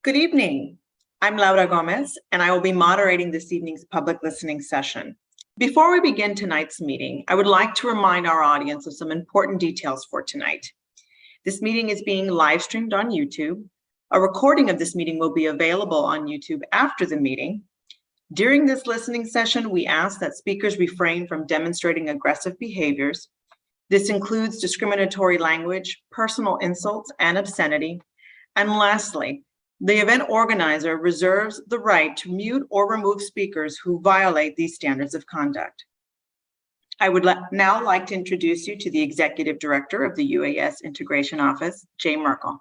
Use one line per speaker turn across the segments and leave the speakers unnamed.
Good evening. I'm Laura Gomez, and I will be moderating this evening's public listening session. Before we begin tonight's meeting, I would like to remind our audience of some important details for tonight. This meeting is being live streamed on YouTube. A recording of this meeting will be available on YouTube after the meeting. During this listening session, we ask that speakers refrain from demonstrating aggressive behaviors. This includes discriminatory language, personal insults, and obscenity. And lastly, the event organizer reserves the right to mute or remove speakers who violate these standards of conduct. I would now like to introduce you to the Executive Director of the UAS Integration Office, Jay Merkel.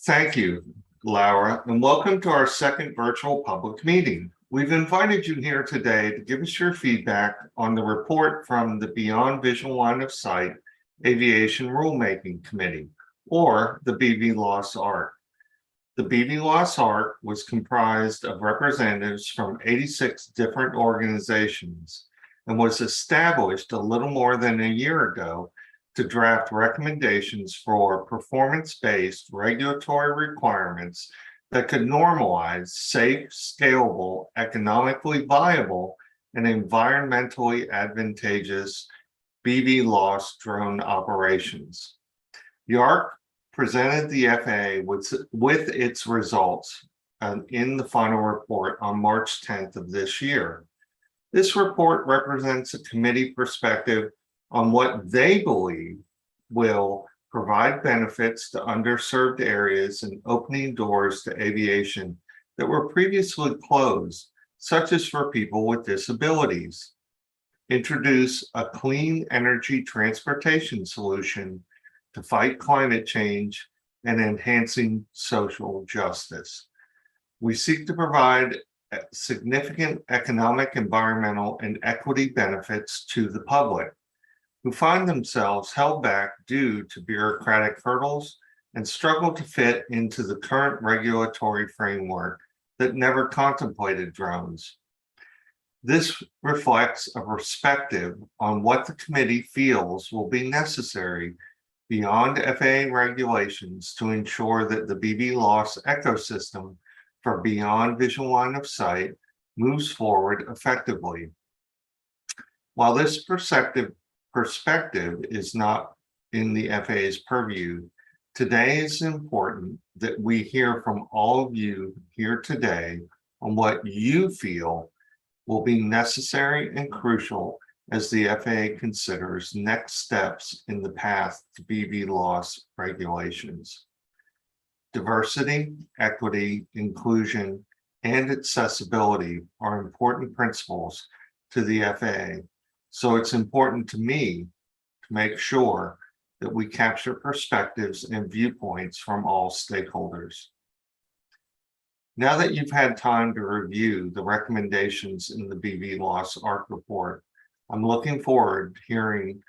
Thank you, Laura, and welcome to our second virtual public meeting. We've invited you here today to give us your feedback on the report from the Beyond Visual Line of Sight Aviation Rulemaking Committee, or the Bvlos Arc. The Bvlos Arc was comprised of representatives from 86 different organizations and was established a little more than a year ago to draft recommendations for performance-based regulatory requirements that could normalize safe, scalable, economically viable, and environmentally advantageous Bvlos drone operations. The ARC presented the FAA with its results in the final report on March 10th of this year. This report represents a committee perspective on what they believe will provide benefits to underserved areas and opening doors to aviation that were previously closed, such as for people with disabilities. Introduce a clean energy transportation solution to fight climate change and enhancing social justice. We seek to provide significant economic, environmental, and equity benefits to the public who find themselves held back due to bureaucratic hurdles and struggle to fit into the current regulatory framework that never contemplated drones. This reflects a perspective on what the committee feels will be necessary beyond FAA regulations to ensure that the Bvlos ecosystem for Beyond Visual Line of Sight moves forward effectively. While this perspective is not in the FAA's purview, today is important that we hear from all of you here today on what you feel will be necessary and crucial as the FAA considers next steps in the path to Bvlos regulations. Diversity, equity, inclusion, and accessibility are important principles to the FAA. So it's important to me to make sure that we capture perspectives and viewpoints from all stakeholders. Now that you've had time to review the recommendations in the Bvlos Arc report, I'm looking forward to hearing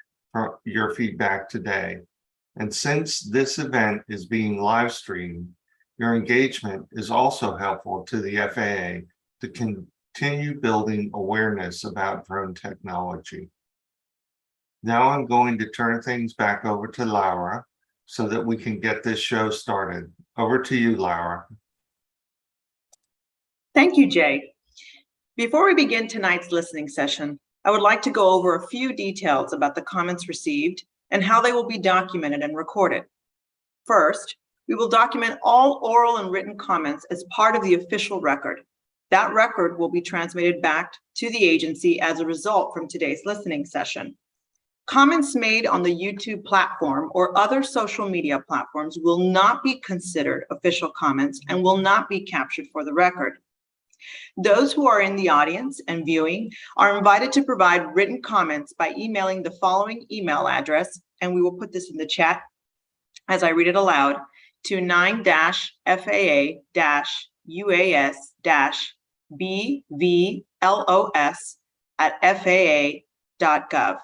your feedback today. And since this event is being live streamed, your engagement is also helpful to the FAA to continue building awareness about drone technology. Now I'm going to turn things back over to Laura so that we can get this show started. Over to you, Laura.
Thank you, Jay. Before we begin tonight's listening session, I would like to go over a few details about the comments received and how they will be documented and recorded. First, we will document all oral and written comments as part of the official record. That record will be transmitted back to the agency as a result from today's listening session. Comments made on the YouTube platform or other social media platforms will not be considered official comments and will not be captured for the record. Those who are in the audience and viewing are invited to provide written comments by emailing the following email address, and we will put this in the chat as I read it aloud, to 9-FAA-UAS-BVLOS@FAA.gov.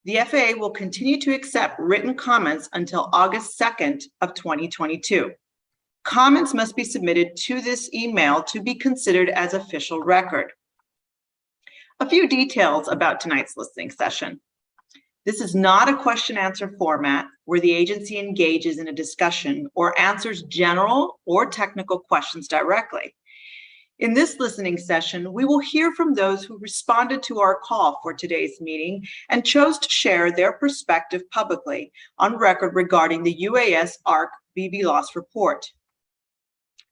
The FAA will continue to accept written comments until August 2nd of 2022. Comments must be submitted to this email to be considered as official record. A few details about tonight's listening session. This is not a question-answer format where the agency engages in a discussion or answers general or technical questions directly. In this listening session, we will hear from those who responded to our call for today's meeting and chose to share their perspective publicly on record regarding the UAS Arc Bvlos report.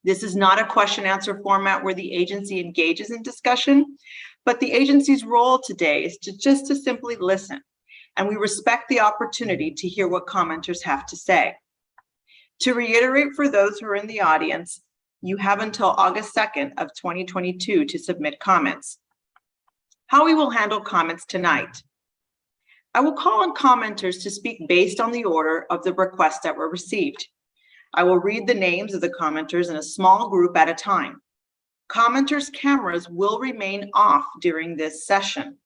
This is not a question-answer format where the agency engages in discussion, but the agency's role today is to simply listen, and we respect the opportunity to hear what commenters have to say. To reiterate for those who are in the audience, you have until August 2nd of 2022 to submit comments. How we will handle comments tonight. I will call on commenters to speak based on the order of the requests that were received. I will read the names of the commenters in a small group at a time. Commenters' cameras will remain off during this session.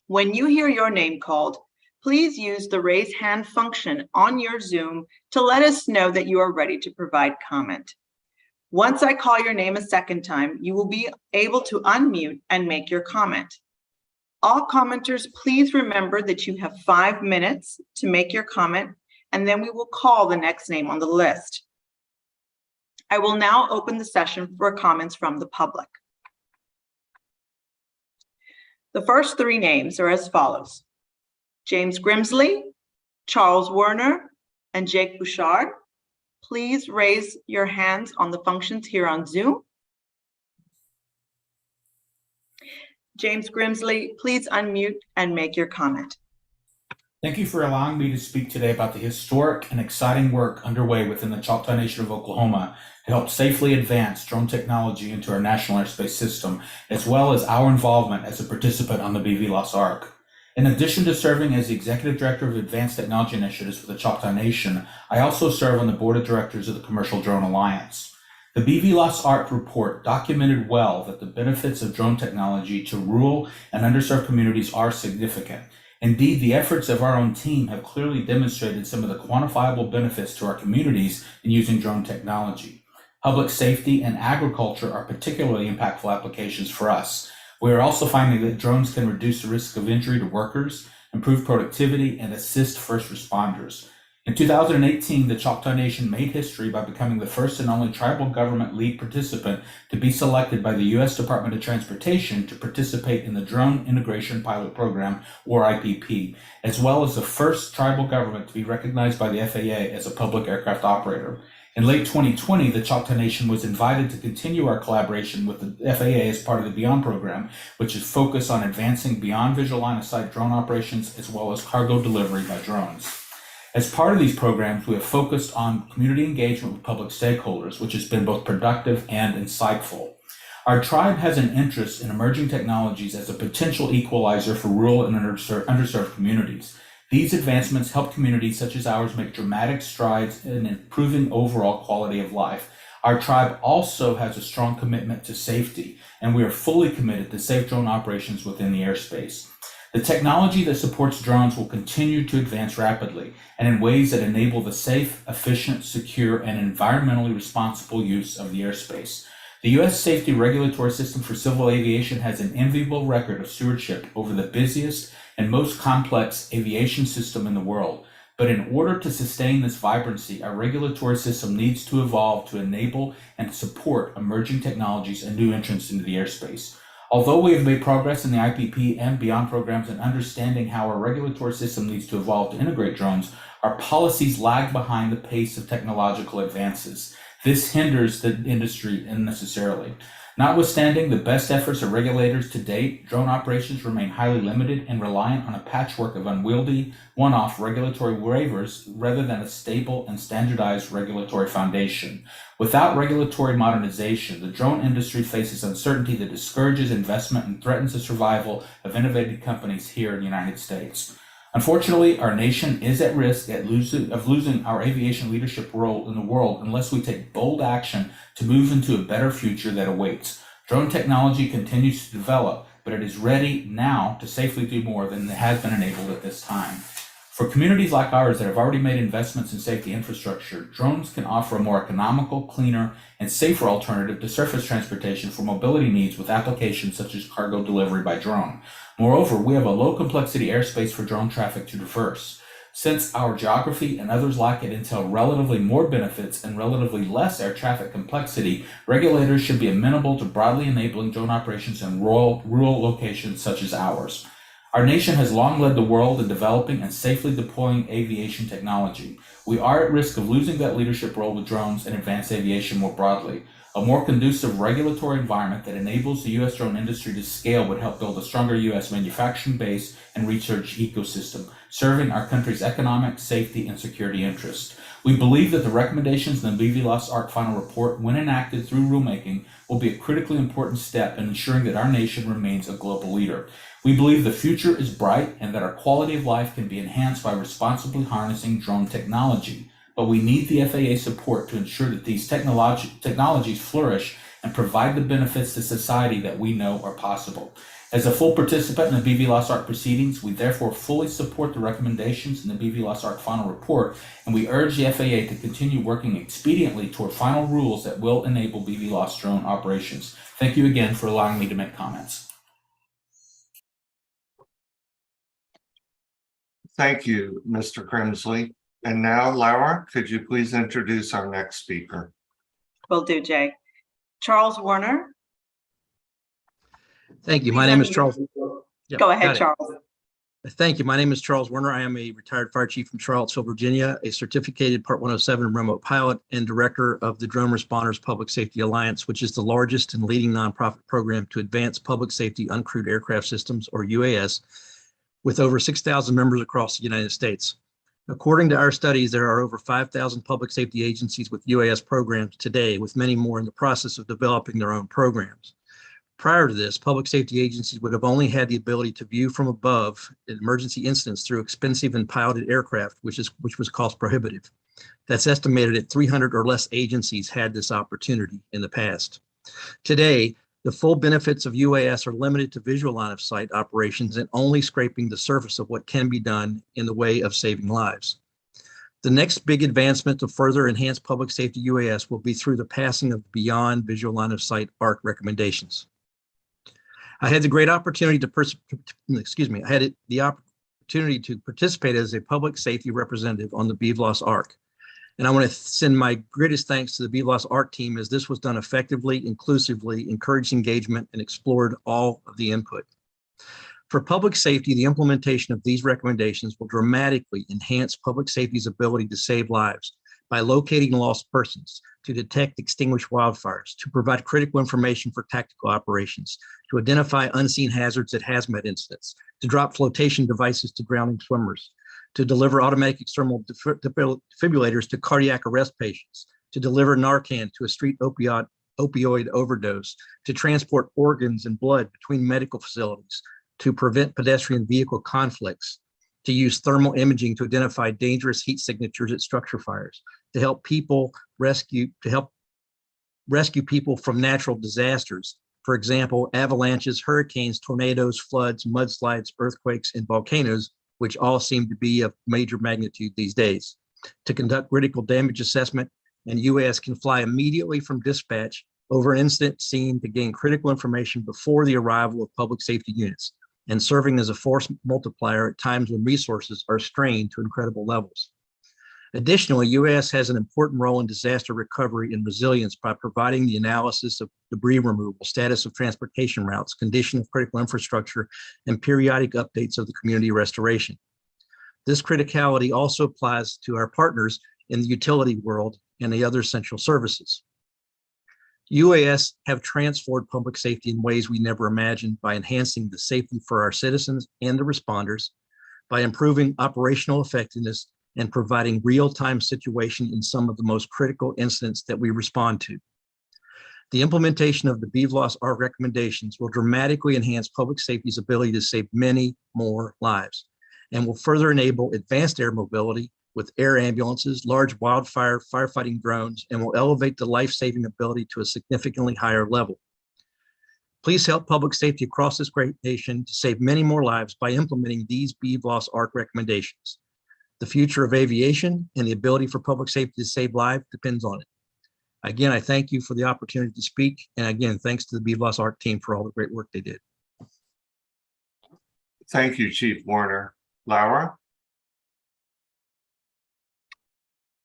When you hear your name called, please use the raise hand function on your Zoom to let us know that you are ready to provide comment. Once I call your name a second time, you will be able to unmute and make your comment. All commenters, please remember that you have 5 minutes to make your comment, and then we will call the next name on the list. I will now open the session for comments from the public. The first 3 names are as follows: James Grimsley, Charles Werner, and Jake Bouchard. Please raise your hands on the functions here on Zoom. James Grimsley, please unmute and make your comment.
Thank you for allowing me to speak today about the historic and exciting work underway within the Choctaw Nation of Oklahoma to help safely advance drone technology into our national airspace system, as well as our involvement as a participant on the Bvlos Arc. In addition to serving as the Executive Director of Advanced Technology Initiatives for the Choctaw Nation, I also serve on the Board of Directors of the Commercial Drone Alliance. The Bvlos Arc report documented well that the benefits of drone technology to rural and underserved communities are significant. Indeed, the efforts of our own team have clearly demonstrated some of the quantifiable benefits to our communities in using drone technology. Public safety and agriculture are particularly impactful applications for us. We are also finding that drones can reduce the risk of injury to workers, improve productivity, and assist first responders. In 2018, the Choctaw Nation made history by becoming the first and only tribal government lead participant to be selected by the U.S. Department of Transportation to participate in the Drone Integration Pilot Program, or IPP, as well as the first tribal government to be recognized by the FAA as a public aircraft operator. In late 2020, the Choctaw Nation was invited to continue our collaboration with the FAA as part of the Beyond program, which is focused on advancing beyond visual line of sight drone operations as well as cargo delivery by drones. As part of these programs, we have focused on community engagement with public stakeholders, which has been both productive and insightful. Our tribe has an interest in emerging technologies as a potential equalizer for rural and underserved communities. These advancements help communities such as ours make dramatic strides in improving overall quality of life. Our tribe also has a strong commitment to safety, and we are fully committed to safe drone operations within the airspace. The technology that supports drones will continue to advance rapidly and in ways that enable the safe, efficient, secure, and environmentally responsible use of the airspace. The U.S. safety regulatory system for civil aviation has an enviable record of stewardship over the busiest and most complex aviation system in the world. But in order to sustain this vibrancy, our regulatory system needs to evolve to enable and support emerging technologies and new entrants into the airspace. Although we have made progress in the IPP and Beyond programs in understanding how our regulatory system needs to evolve to integrate drones, our policies lag behind the pace of technological advances. This hinders the industry unnecessarily. Notwithstanding the best efforts of regulators to date, drone operations remain highly limited and reliant on a patchwork of unwieldy, one-off regulatory waivers rather than a stable and standardized regulatory foundation. Without regulatory modernization, the drone industry faces uncertainty that discourages investment and threatens the survival of innovative companies here in the United States. Unfortunately, our nation is at risk of losing our aviation leadership role in the world unless we take bold action to move into a better future that awaits. Drone technology continues to develop, but it is ready now to safely do more than it has been enabled at this time. For communities like ours that have already made investments in safety infrastructure, drones can offer a more economical, cleaner, and safer alternative to surface transportation for mobility needs with applications such as cargo delivery by drone. Moreover, we have a low-complexity airspace for drone traffic to traverse. Since our geography and others like it entail relatively more benefits and relatively less air traffic complexity, regulators should be amenable to broadly enabling drone operations in rural locations such as ours. Our nation has long led the world in developing and safely deploying aviation technology. We are at risk of losing that leadership role with drones and advanced aviation more broadly. A more conducive regulatory environment that enables the U.S. drone industry to scale would help build a stronger U.S. manufacturing base and research ecosystem, serving our country's economic, safety, and security interests. We believe that the recommendations in the Bvlos Arc final report, when enacted through rulemaking, will be a critically important step in ensuring that our nation remains a global leader. We believe the future is bright and that our quality of life can be enhanced by responsibly harnessing drone technology. But we need the FAA support to ensure that these technologies flourish and provide the benefits to society that we know are possible. As a full participant in the Bvlos Arc proceedings, we therefore fully support the recommendations in the Bvlos Arc final report, and we urge the FAA to continue working expediently toward final rules that will enable Bvlos drone operations. Thank you again for allowing me to make comments.
Thank you, Mr. Grimsley. And now, Laura, could you please introduce our next speaker?
Will do, Jay. Charles Werner.
Thank you. My name is Charles. Yep,
Go ahead,
got it.
Charles.
Thank you. My name is Charles Werner. I am a retired fire chief from Charlottesville, Virginia, a certificated Part 107 remote pilot and director of the Drone Responders Public Safety Alliance, which is the largest and leading nonprofit program to advance public safety uncrewed aircraft systems, or UAS, with over 6,000 members across the United States. According to our studies, there are over 5,000 public safety agencies with UAS programs today, with many more in the process of developing their own programs. Prior to this, public safety agencies would have only had the ability to view from above emergency incidents through expensive and piloted aircraft, which was cost prohibitive. That's estimated at 300 or less agencies had this opportunity in the past. Today, the full benefits of UAS are limited to visual line of sight operations and only scraping the surface of what can be done in the way of saving lives. The next big advancement to further enhance public safety UAS will be through the passing of Beyond Visual Line of Sight ARC recommendations. I had the great opportunity to participate as a public safety representative on the Bvlos Arc. And I want to send my greatest thanks to the Bvlos Arc team, as this was done effectively, inclusively, encouraged engagement, and explored all of the input. For public safety, the implementation of these recommendations will dramatically enhance public safety's ability to save lives by locating lost persons, to detect extinguished wildfires, to provide critical information for tactical operations, to identify unseen hazards at hazmat incidents, to drop flotation devices to drowning swimmers, to deliver automatic external defibrillators to cardiac arrest patients, to deliver Narcan to a street opioid overdose, to transport organs and blood between medical facilities, to prevent pedestrian vehicle conflicts, to use thermal imaging to identify dangerous heat signatures at structure fires, to help rescue people from natural disasters. For example, avalanches, hurricanes, tornadoes, floods, mudslides, earthquakes, and volcanoes, which all seem to be of major magnitude these days. To conduct critical damage assessment, and UAS can fly immediately from dispatch over an incident scene to gain critical information before the arrival of public safety units, and serving as a force multiplier at times when resources are strained to incredible levels. Additionally, UAS has an important role in disaster recovery and resilience by providing the analysis of debris removal, status of transportation routes, condition of critical infrastructure, and periodic updates of the community restoration. This criticality also applies to our partners in the utility world and the other essential services. UAS have transformed public safety in ways we never imagined by enhancing the safety for our citizens and the responders, by improving operational effectiveness, and providing real-time situation in some of the most critical incidents that we respond to. The implementation of the Bvlos Arc recommendations will dramatically enhance public safety's ability to save many more lives, and will further enable advanced air mobility with air ambulances, large wildfire firefighting drones, and will elevate the life-saving ability to a significantly higher level. Please help public safety across this great nation to save many more lives by implementing these Bvlos Arc recommendations. The future of aviation and the ability for public safety to save lives depends on it. Again, I thank you for the opportunity to speak. And again, thanks to the Bvlos Arc team for all the great work they did.
Thank you, Chief Werner. Laura?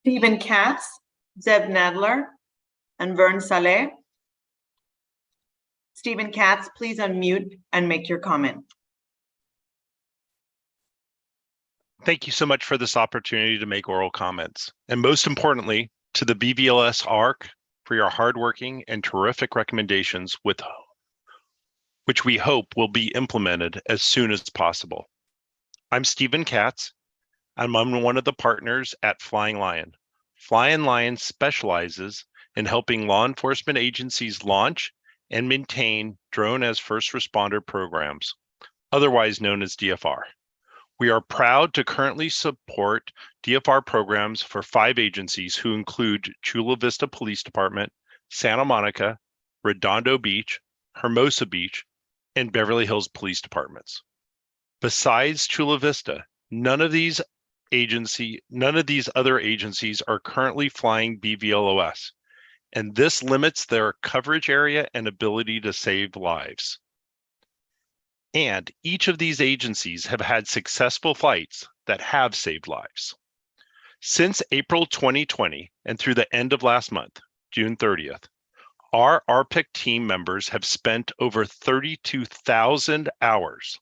Stephen Katz, Zev Nadler, and Vern Saleh. Stephen Katz, please unmute and make your comment.
Thank you so much for this opportunity to make oral comments. And most importantly, to the Bvlos Arc for your hardworking and terrific recommendations which we hope will be implemented as soon as possible. I'm Stephen Katz, and I'm one of the partners at Flying Lion. Flying Lion specializes in helping law enforcement agencies launch and maintain drone as first responder programs, otherwise known as DFR. We are proud to currently support DFR programs for 5 agencies who include Chula Vista Police Department, Santa Monica, Redondo Beach, Hermosa Beach, and Beverly Hills Police Departments. Besides Chula Vista, none of these other agencies are currently flying BVLOS, and this limits their coverage area and ability to save lives. And each of these agencies have had successful flights that have saved lives. Since April 2020 and through the end of last month, June 30th, our RPIC team members have spent over 32,000 hours,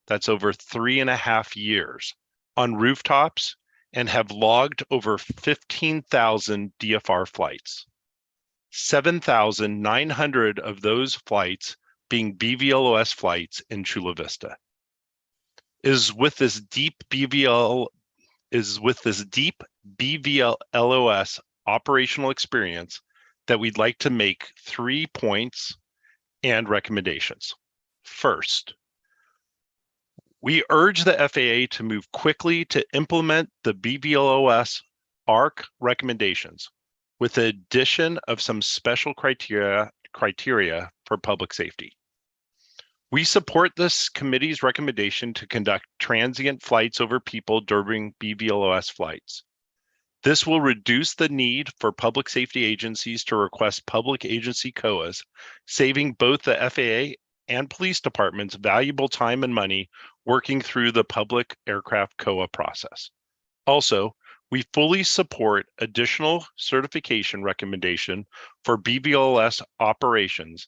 that's over 3.5 years, on rooftops and have logged over 15,000 DFR flights. 7,900 of those flights being BVLOS flights in Chula Vista. Is with this deep BVLOS operational experience that we'd like to make 3 points and recommendations. First, we urge the FAA to move quickly to implement the Bvlos Arc recommendations with the addition of some special criteria for public safety. We support this committee's recommendation to conduct transient flights over people during BVLOS flights. This will reduce the need for public safety agencies to request public agency COAs, saving both the FAA and police departments valuable time and money working through the public aircraft COA process. Also, we fully support additional certification recommendation for BVLOS operations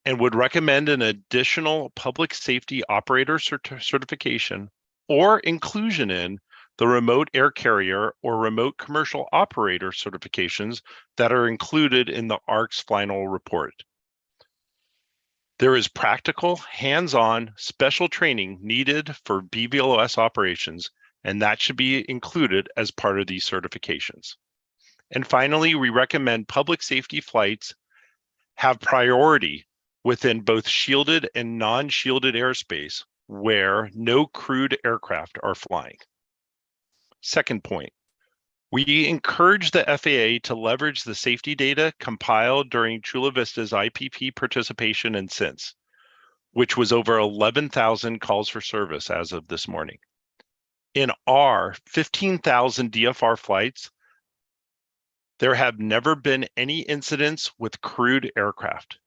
and would recommend an additional public safety operator certification or inclusion in the remote air carrier or remote commercial operator certifications that are included in the ARC's final report. There is practical, hands-on, special training needed for BVLOS operations, and that should be included as part of these certifications. And finally, we recommend public safety flights have priority within both shielded and non-shielded airspace where no crewed aircraft are flying. Second point, we encourage the FAA to leverage the safety data compiled during Chula Vista's IPP participation and since, which was over 11,000 calls for service as of this morning. In our 15,000 DFR flights, there have never been any incidents with crewed aircraft,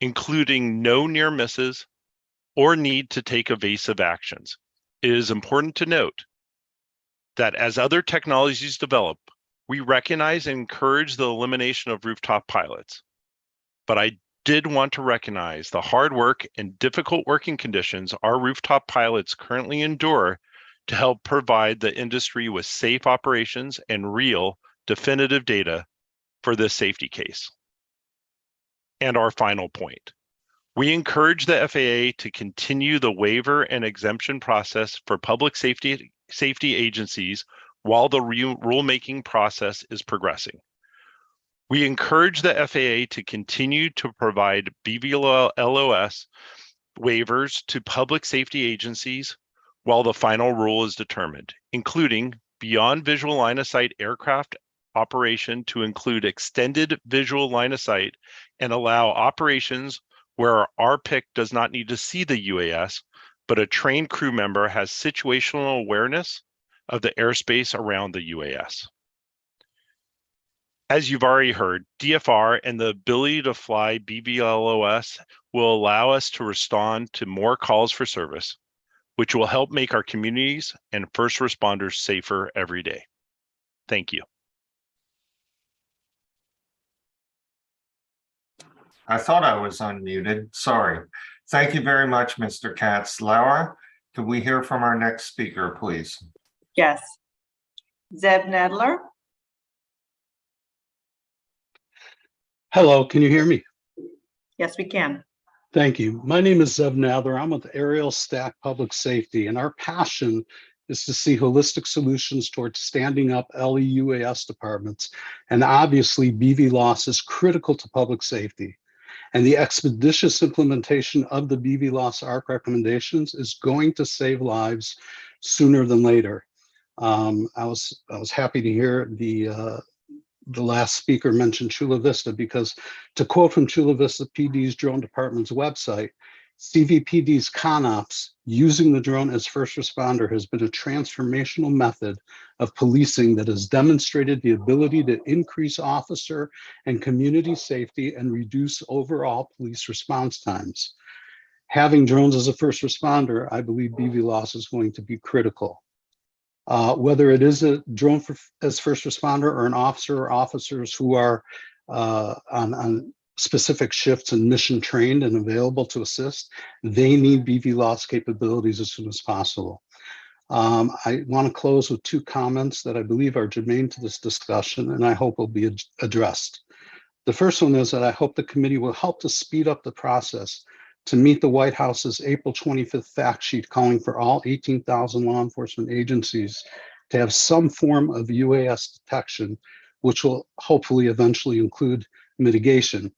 including no near misses or need to take evasive actions. It is important to note that as other technologies develop, we recognize and encourage the elimination of rooftop pilots. But I did want to recognize the hard work and difficult working conditions our rooftop pilots currently endure to help provide the industry with safe operations and real definitive data for this safety case. And our final point, we encourage the FAA to continue the waiver and exemption process for public safety agencies while the rulemaking process is progressing. We encourage the FAA to continue to provide BVLOS waivers to public safety agencies while the final rule is determined, including beyond visual line of sight aircraft operation to include extended visual line of sight and allow operations where our RPIC does not need to see the UAS, but a trained crew member has situational awareness of the airspace around the UAS. As you've already heard, DFR and the ability to fly BVLOS will allow us to respond to more calls for service, which will help make our communities and first responders safer every day. Thank you.
I thought I was unmuted. Sorry. Thank you very much, Mr. Katz. Laura, can we hear from our next speaker, please?
Yes. Zeb Nadler?
Hello, can you hear me?
Yes, we can.
Thank you. My name is Zeb Nather. I'm with Aerial Stack Public Safety, and our passion is to see holistic solutions towards standing up LEUAS departments. And obviously, BVLOS is critical to public safety. And the expeditious implementation of the Bvlos Arc Recommendations is going to save lives sooner than later. I was happy to hear the last speaker mentioned Chula Vista, because to quote from Chula Vista PD's drone department's website, CVPD's ConOps using the drone as first responder has been a transformational method of policing that has demonstrated the ability to increase officer and community safety and reduce overall police response times. Having drones as a first responder, I believe BVLOS is going to be critical. Whether it is a drone as first responder or an officer or officers who are on specific shifts and mission trained and available to assist, they need BVLOS capabilities as soon as possible. I want to close with two comments that I believe are germane to this discussion, and I hope will be addressed. The first one is that I hope the committee will help to speed up the process to meet the White House's April 25th fact sheet calling for all 18,000 law enforcement agencies to have some form of UAS detection, which will hopefully eventually include mitigation.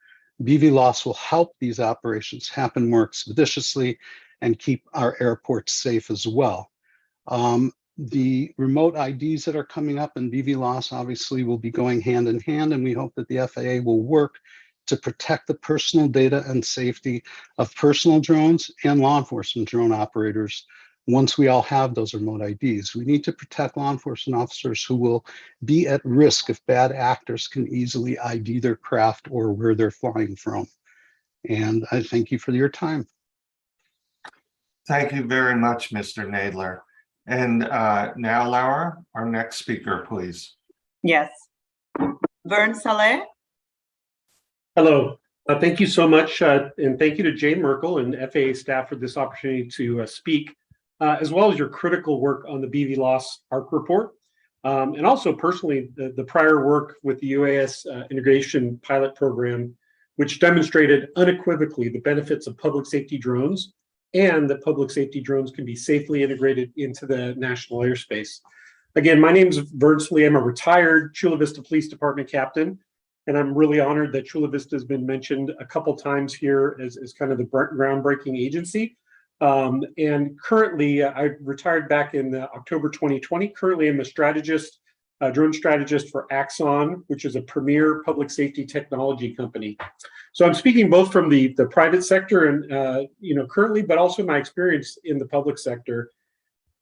BVLOS will help these operations happen more expeditiously and keep our airports safe as well. The remote IDs that are coming up in BVLOS obviously will be going hand in hand, and we hope that the FAA will work to protect the personal data and safety of personal drones and law enforcement drone operators once we all have those remote IDs. We need to protect law enforcement officers who will be at risk if bad actors can easily ID their craft or where they're flying from. And I thank you for your time.
Thank you very much, Mr. Nadler. And now, Laura, our next speaker, please.
Yes. Vern Saleh?
Hello, thank you so much, and thank you to Jay Merkel and FAA staff for this opportunity to speak, as well as your critical work on the Bvlos Arc report, and also personally the prior work with the UAS integration pilot program, which demonstrated unequivocally the benefits of public safety drones and that public safety drones can be safely integrated into the national airspace. Again, my name is Vern Saleh. I'm a retired Chula Vista Police Department captain. And I'm really honored that Chula Vista has been mentioned a couple times here as kind of the groundbreaking agency. And currently, I retired back in October 2020. Currently, I'm a strategist, drone strategist for Axon, which is a premier public safety technology company. So I'm speaking both from the private sector and currently, but also my experience in the public sector.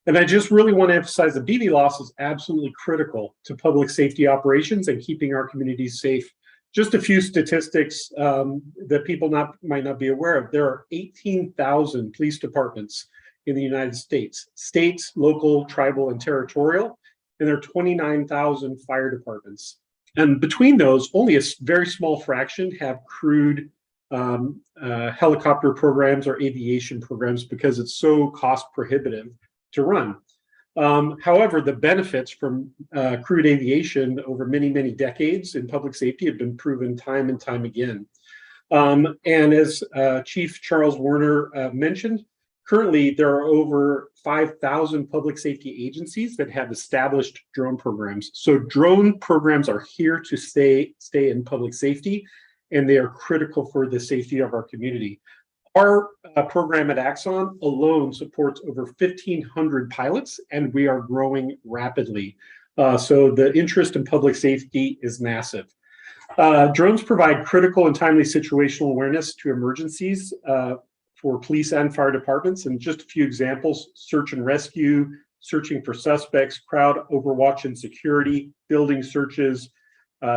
And I just really want to emphasize that BVLOS is absolutely critical to public safety operations and keeping our communities safe. Just a few statistics that people might not be aware of. There are 18,000 police departments in the United States, states, local, tribal, and territorial, and there are 29,000 fire departments. And between those, only a very small fraction have crewed helicopter programs or aviation programs because it's so cost prohibitive to run. However, the benefits from crewed aviation over many, many decades in public safety have been proven time and time again. And as Chief Charles Werner mentioned, currently there are over 5,000 public safety agencies that have established drone programs. So drone programs are here to stay in public safety, and they are critical for the safety of our community. Our program at Axon alone supports over 1,500 pilots, and we are growing rapidly. So the interest in public safety is massive. Drones provide critical and timely situational awareness to emergencies for police and fire departments. And just a few examples: search and rescue, searching for suspects, crowd overwatch and security, building searches,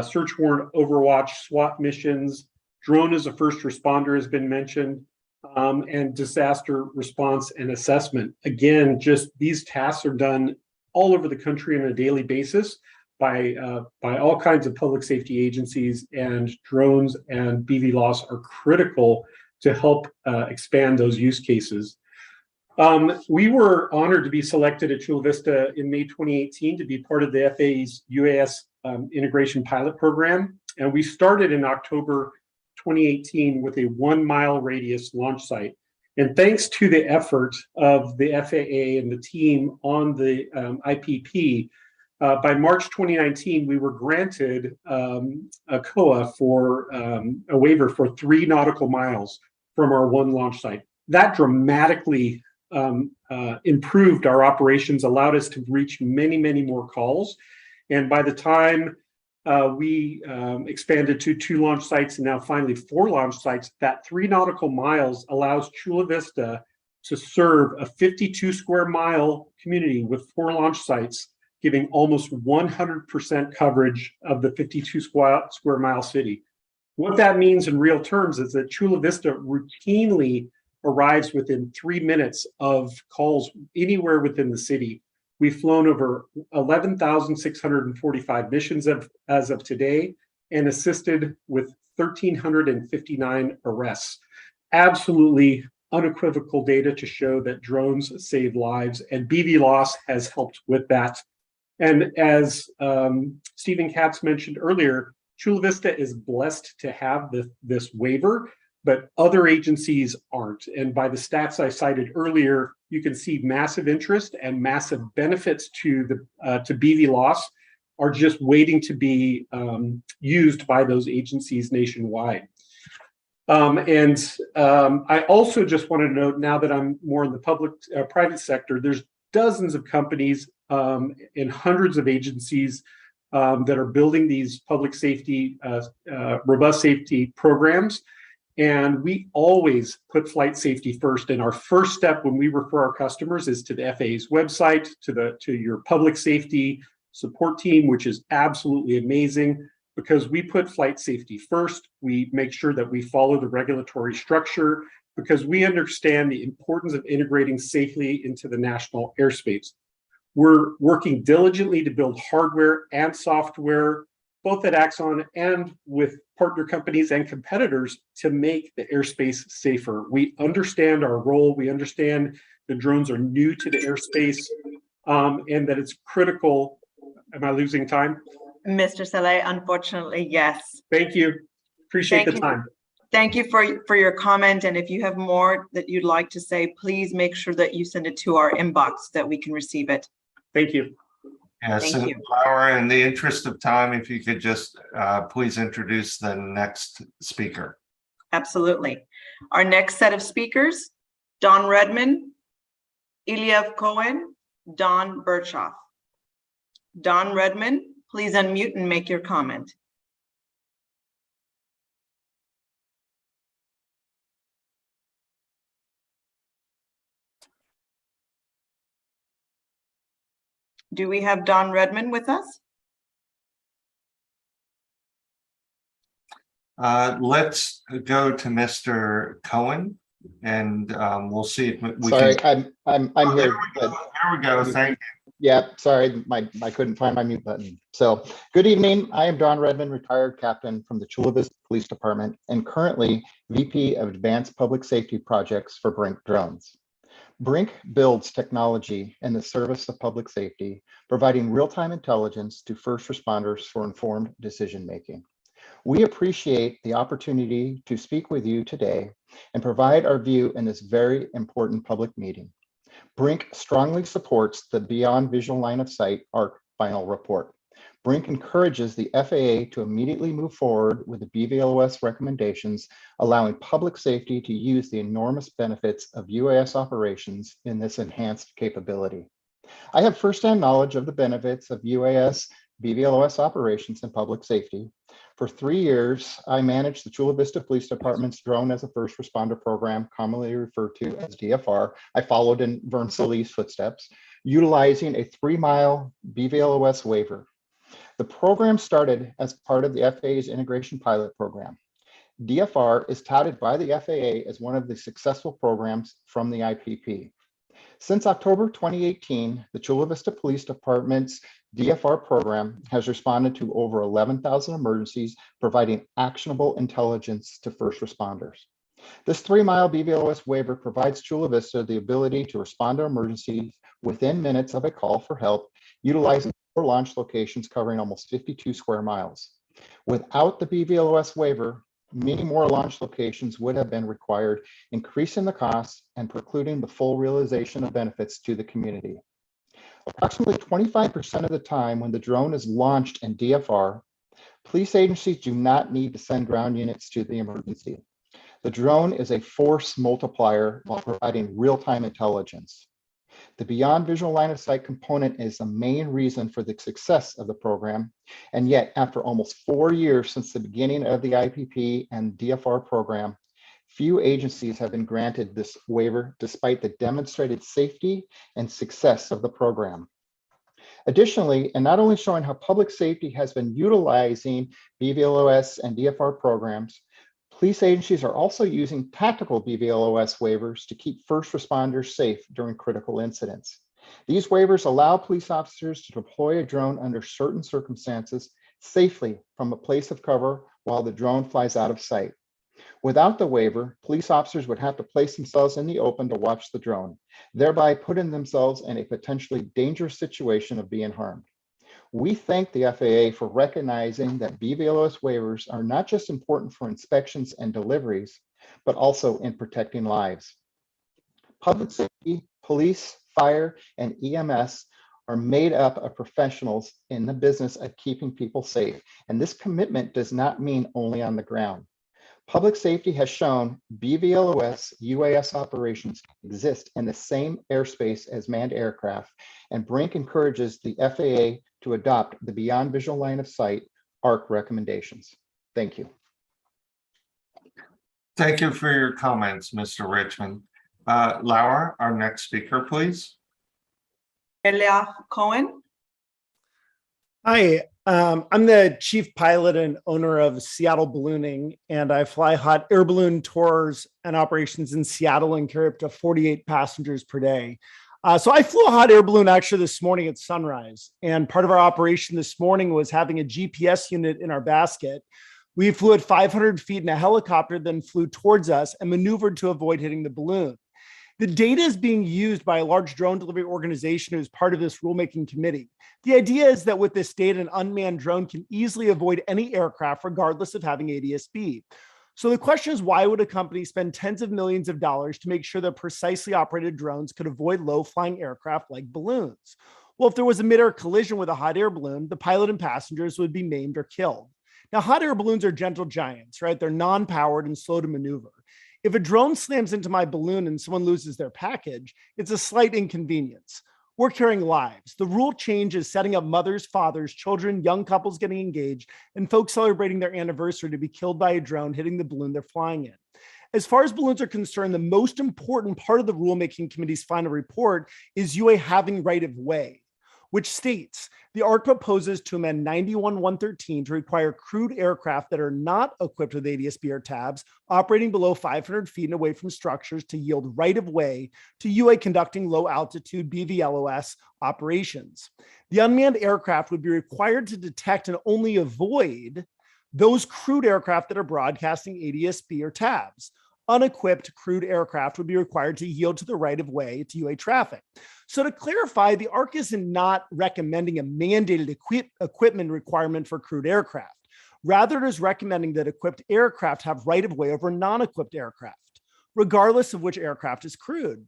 search warrant overwatch, SWAT missions, drone as a first responder has been mentioned, and disaster response and assessment. Again, just these tasks are done all over the country on a daily basis by all kinds of public safety agencies, and drones and Bvlos are critical to help expand those use cases. We were honored to be selected at Chula Vista in May 2018 to be part of the FAA's UAS integration pilot program. And we started in October 2018 with a 1 mile radius launch site. And thanks to the effort of the FAA and the team on the IPP, by March 2019, we were granted a COA for a waiver for 3 nautical miles from our one launch site. That dramatically improved our operations, allowed us to reach many, many more calls. And by the time we expanded to 2 launch sites and now finally 4 launch sites, that 3 nautical miles allows Chula Vista to serve a 52 square mile community with 4 launch sites, giving almost 100% coverage of the 52 square mile city. What that means in real terms is that Chula Vista routinely arrives within 3 minutes of calls anywhere within the city. We've flown over 11,645 missions as of today and assisted with 1,359 arrests. Absolutely unequivocal data to show that drones save lives, and Bvlos has helped with that. And as Stephen Katz mentioned earlier, Chula Vista is blessed to have this waiver, but other agencies aren't. And by the stats I cited earlier, you can see massive interest and massive benefits to Bvlos are just waiting to be used by those agencies nationwide. I also just want to note, now that I'm more in the private sector, there's dozens of companies and hundreds of agencies that are building these public safety, robust safety programs. And we always put flight safety first. And our first step when we refer our customers is to the FAA's website, to your public safety support team, which is absolutely amazing, because we put flight safety first. We make sure that we follow the regulatory structure, because we understand the importance of integrating safely into the national airspace. We're working diligently to build hardware and software, both at Axon and with partner companies and competitors, to make the airspace safer. We understand our role. We understand the drones are new to the airspace, and that it's critical. Am I losing time?
Mr. Saleh, unfortunately, yes.
Thank you. Appreciate the time.
Thank you for your comment. And if you have more that you'd like to say, please make sure that you send it to our inbox so that we can receive it.
Thank you.
Yes,
Thank
and
you.
Laura, in the interest of time, if you could just please introduce the next speaker.
Absolutely. Our next set of speakers, Don Redman, Iliev Cohen, Don Birchoff. Don Redman, please unmute and make your comment. Do we have Don Redman with us?
Let's go to Mr. Cohen, and we'll see if we
Sorry,
can.
I'm here.
There we go. Thank you.
Yeah, sorry, I couldn't find my mute button. So, good evening. I am Don Redman, retired captain from the Chula Vista Police Department, and currently VP of Advanced Public Safety Projects for Brink Drones. Brink builds technology in the service of public safety, providing real-time intelligence to first responders for informed decision-making. We appreciate the opportunity to speak with you today and provide our view in this very important public meeting. Brink strongly supports the Beyond Visual Line of Sight ARC final report. Brink encourages the FAA to immediately move forward with the Bvlos recommendations, allowing public safety to use the enormous benefits of UAS operations in this enhanced capability. I have firsthand knowledge of the benefits of UAS Bvlos operations in public safety. For 3 years, I managed the Chula Vista Police Department's Drone as a First Responder program, commonly referred to as DFR. I followed in Vern Salih's footsteps. utilizing a 3-mile BVLOS waiver. The program started as part of the FAA's integration pilot program. DFR is touted by the FAA as one of the successful programs from the IPP. Since October 2018, the Chula Vista Police Department's DFR program has responded to over 11,000 emergencies, providing actionable intelligence to first responders. This 3-mile BVLOS waiver provides Chula Vista the ability to respond to emergencies within minutes of a call for help, utilizing 4 launch locations covering almost 52 square miles. Without the BVLOS waiver, many more launch locations would have been required, increasing the costs and precluding the full realization of benefits to the community. Approximately 25% of the time when the drone is launched in DFR, police agencies do not need to send ground units to the emergency. The drone is a force multiplier while providing real-time intelligence. The beyond visual line of sight component is the main reason for the success of the program. And yet, after almost 4 years since the beginning of the IPP and DFR program, few agencies have been granted this waiver despite the demonstrated safety and success of the program. Additionally, and not only showing how public safety has been utilizing BVLOS and DFR programs, police agencies are also using tactical BVLOS waivers to keep first responders safe during critical incidents. These waivers allow police officers to deploy a drone under certain circumstances safely from a place of cover while the drone flies out of sight. Without the waiver, police officers would have to place themselves in the open to watch the drone, thereby putting themselves in a potentially dangerous situation of being harmed. We thank the FAA for recognizing that BVLOS waivers are not just important for inspections and deliveries, but also in protecting lives. Public safety, police, fire, and EMS are made up of professionals in the business of keeping people safe, and this commitment does not mean only on the ground. Public safety has shown BVLOS UAS operations exist in the same airspace as manned aircraft, and Brink encourages the FAA to adopt the Beyond Visual Line of Sight ARC recommendations. Thank you.
Thank you for your comments, Mr. Richmond. Laura, our next speaker, please.
Elia Cohen.
Hi, I'm the chief pilot and owner of Seattle Ballooning, and I fly hot air balloon tours and operations in Seattle and carry up to 48 passengers per day. So I flew a hot air balloon actually this morning at sunrise, and part of our operation this morning was having a GPS unit in our basket. We flew at 500 feet in a helicopter, then flew towards us and maneuvered to avoid hitting the balloon. The data is being used by a large drone delivery organization who's part of this rulemaking committee. The idea is that with this data, an unmanned drone can easily avoid any aircraft regardless of having ADS-B. So the question is, why would a company spend tens of millions of dollars to make sure that precisely operated drones could avoid low-flying aircraft like balloons? Well, if there was a mid-air collision with a hot air balloon, the pilot and passengers would be maimed or killed. Now, hot air balloons are gentle giants, right? They're non-powered and slow to maneuver. If a drone slams into my balloon and someone loses their package, it's a slight inconvenience. We're carrying lives. The rule change is setting up mothers, fathers, children, young couples getting engaged, and folks celebrating their anniversary to be killed by a drone hitting the balloon they're flying in. As far as balloons are concerned, the most important part of the rulemaking committee's final report is UA having right of way, which states the ARC proposes to amend 91-113 to require crewed aircraft that are not equipped with ADS-B or tabs operating below 500 feet and away from structures to yield right of way to UA conducting low altitude BVLOS operations. The unmanned aircraft would be required to detect and only avoid those crewed aircraft that are broadcasting ADS-B or tabs. Unequipped crewed aircraft would be required to yield to the right of way to UA traffic. So to clarify, the ARC is not recommending a mandated equipment requirement for crewed aircraft. Rather, it is recommending that equipped aircraft have right of way over non-equipped aircraft, regardless of which aircraft is crewed.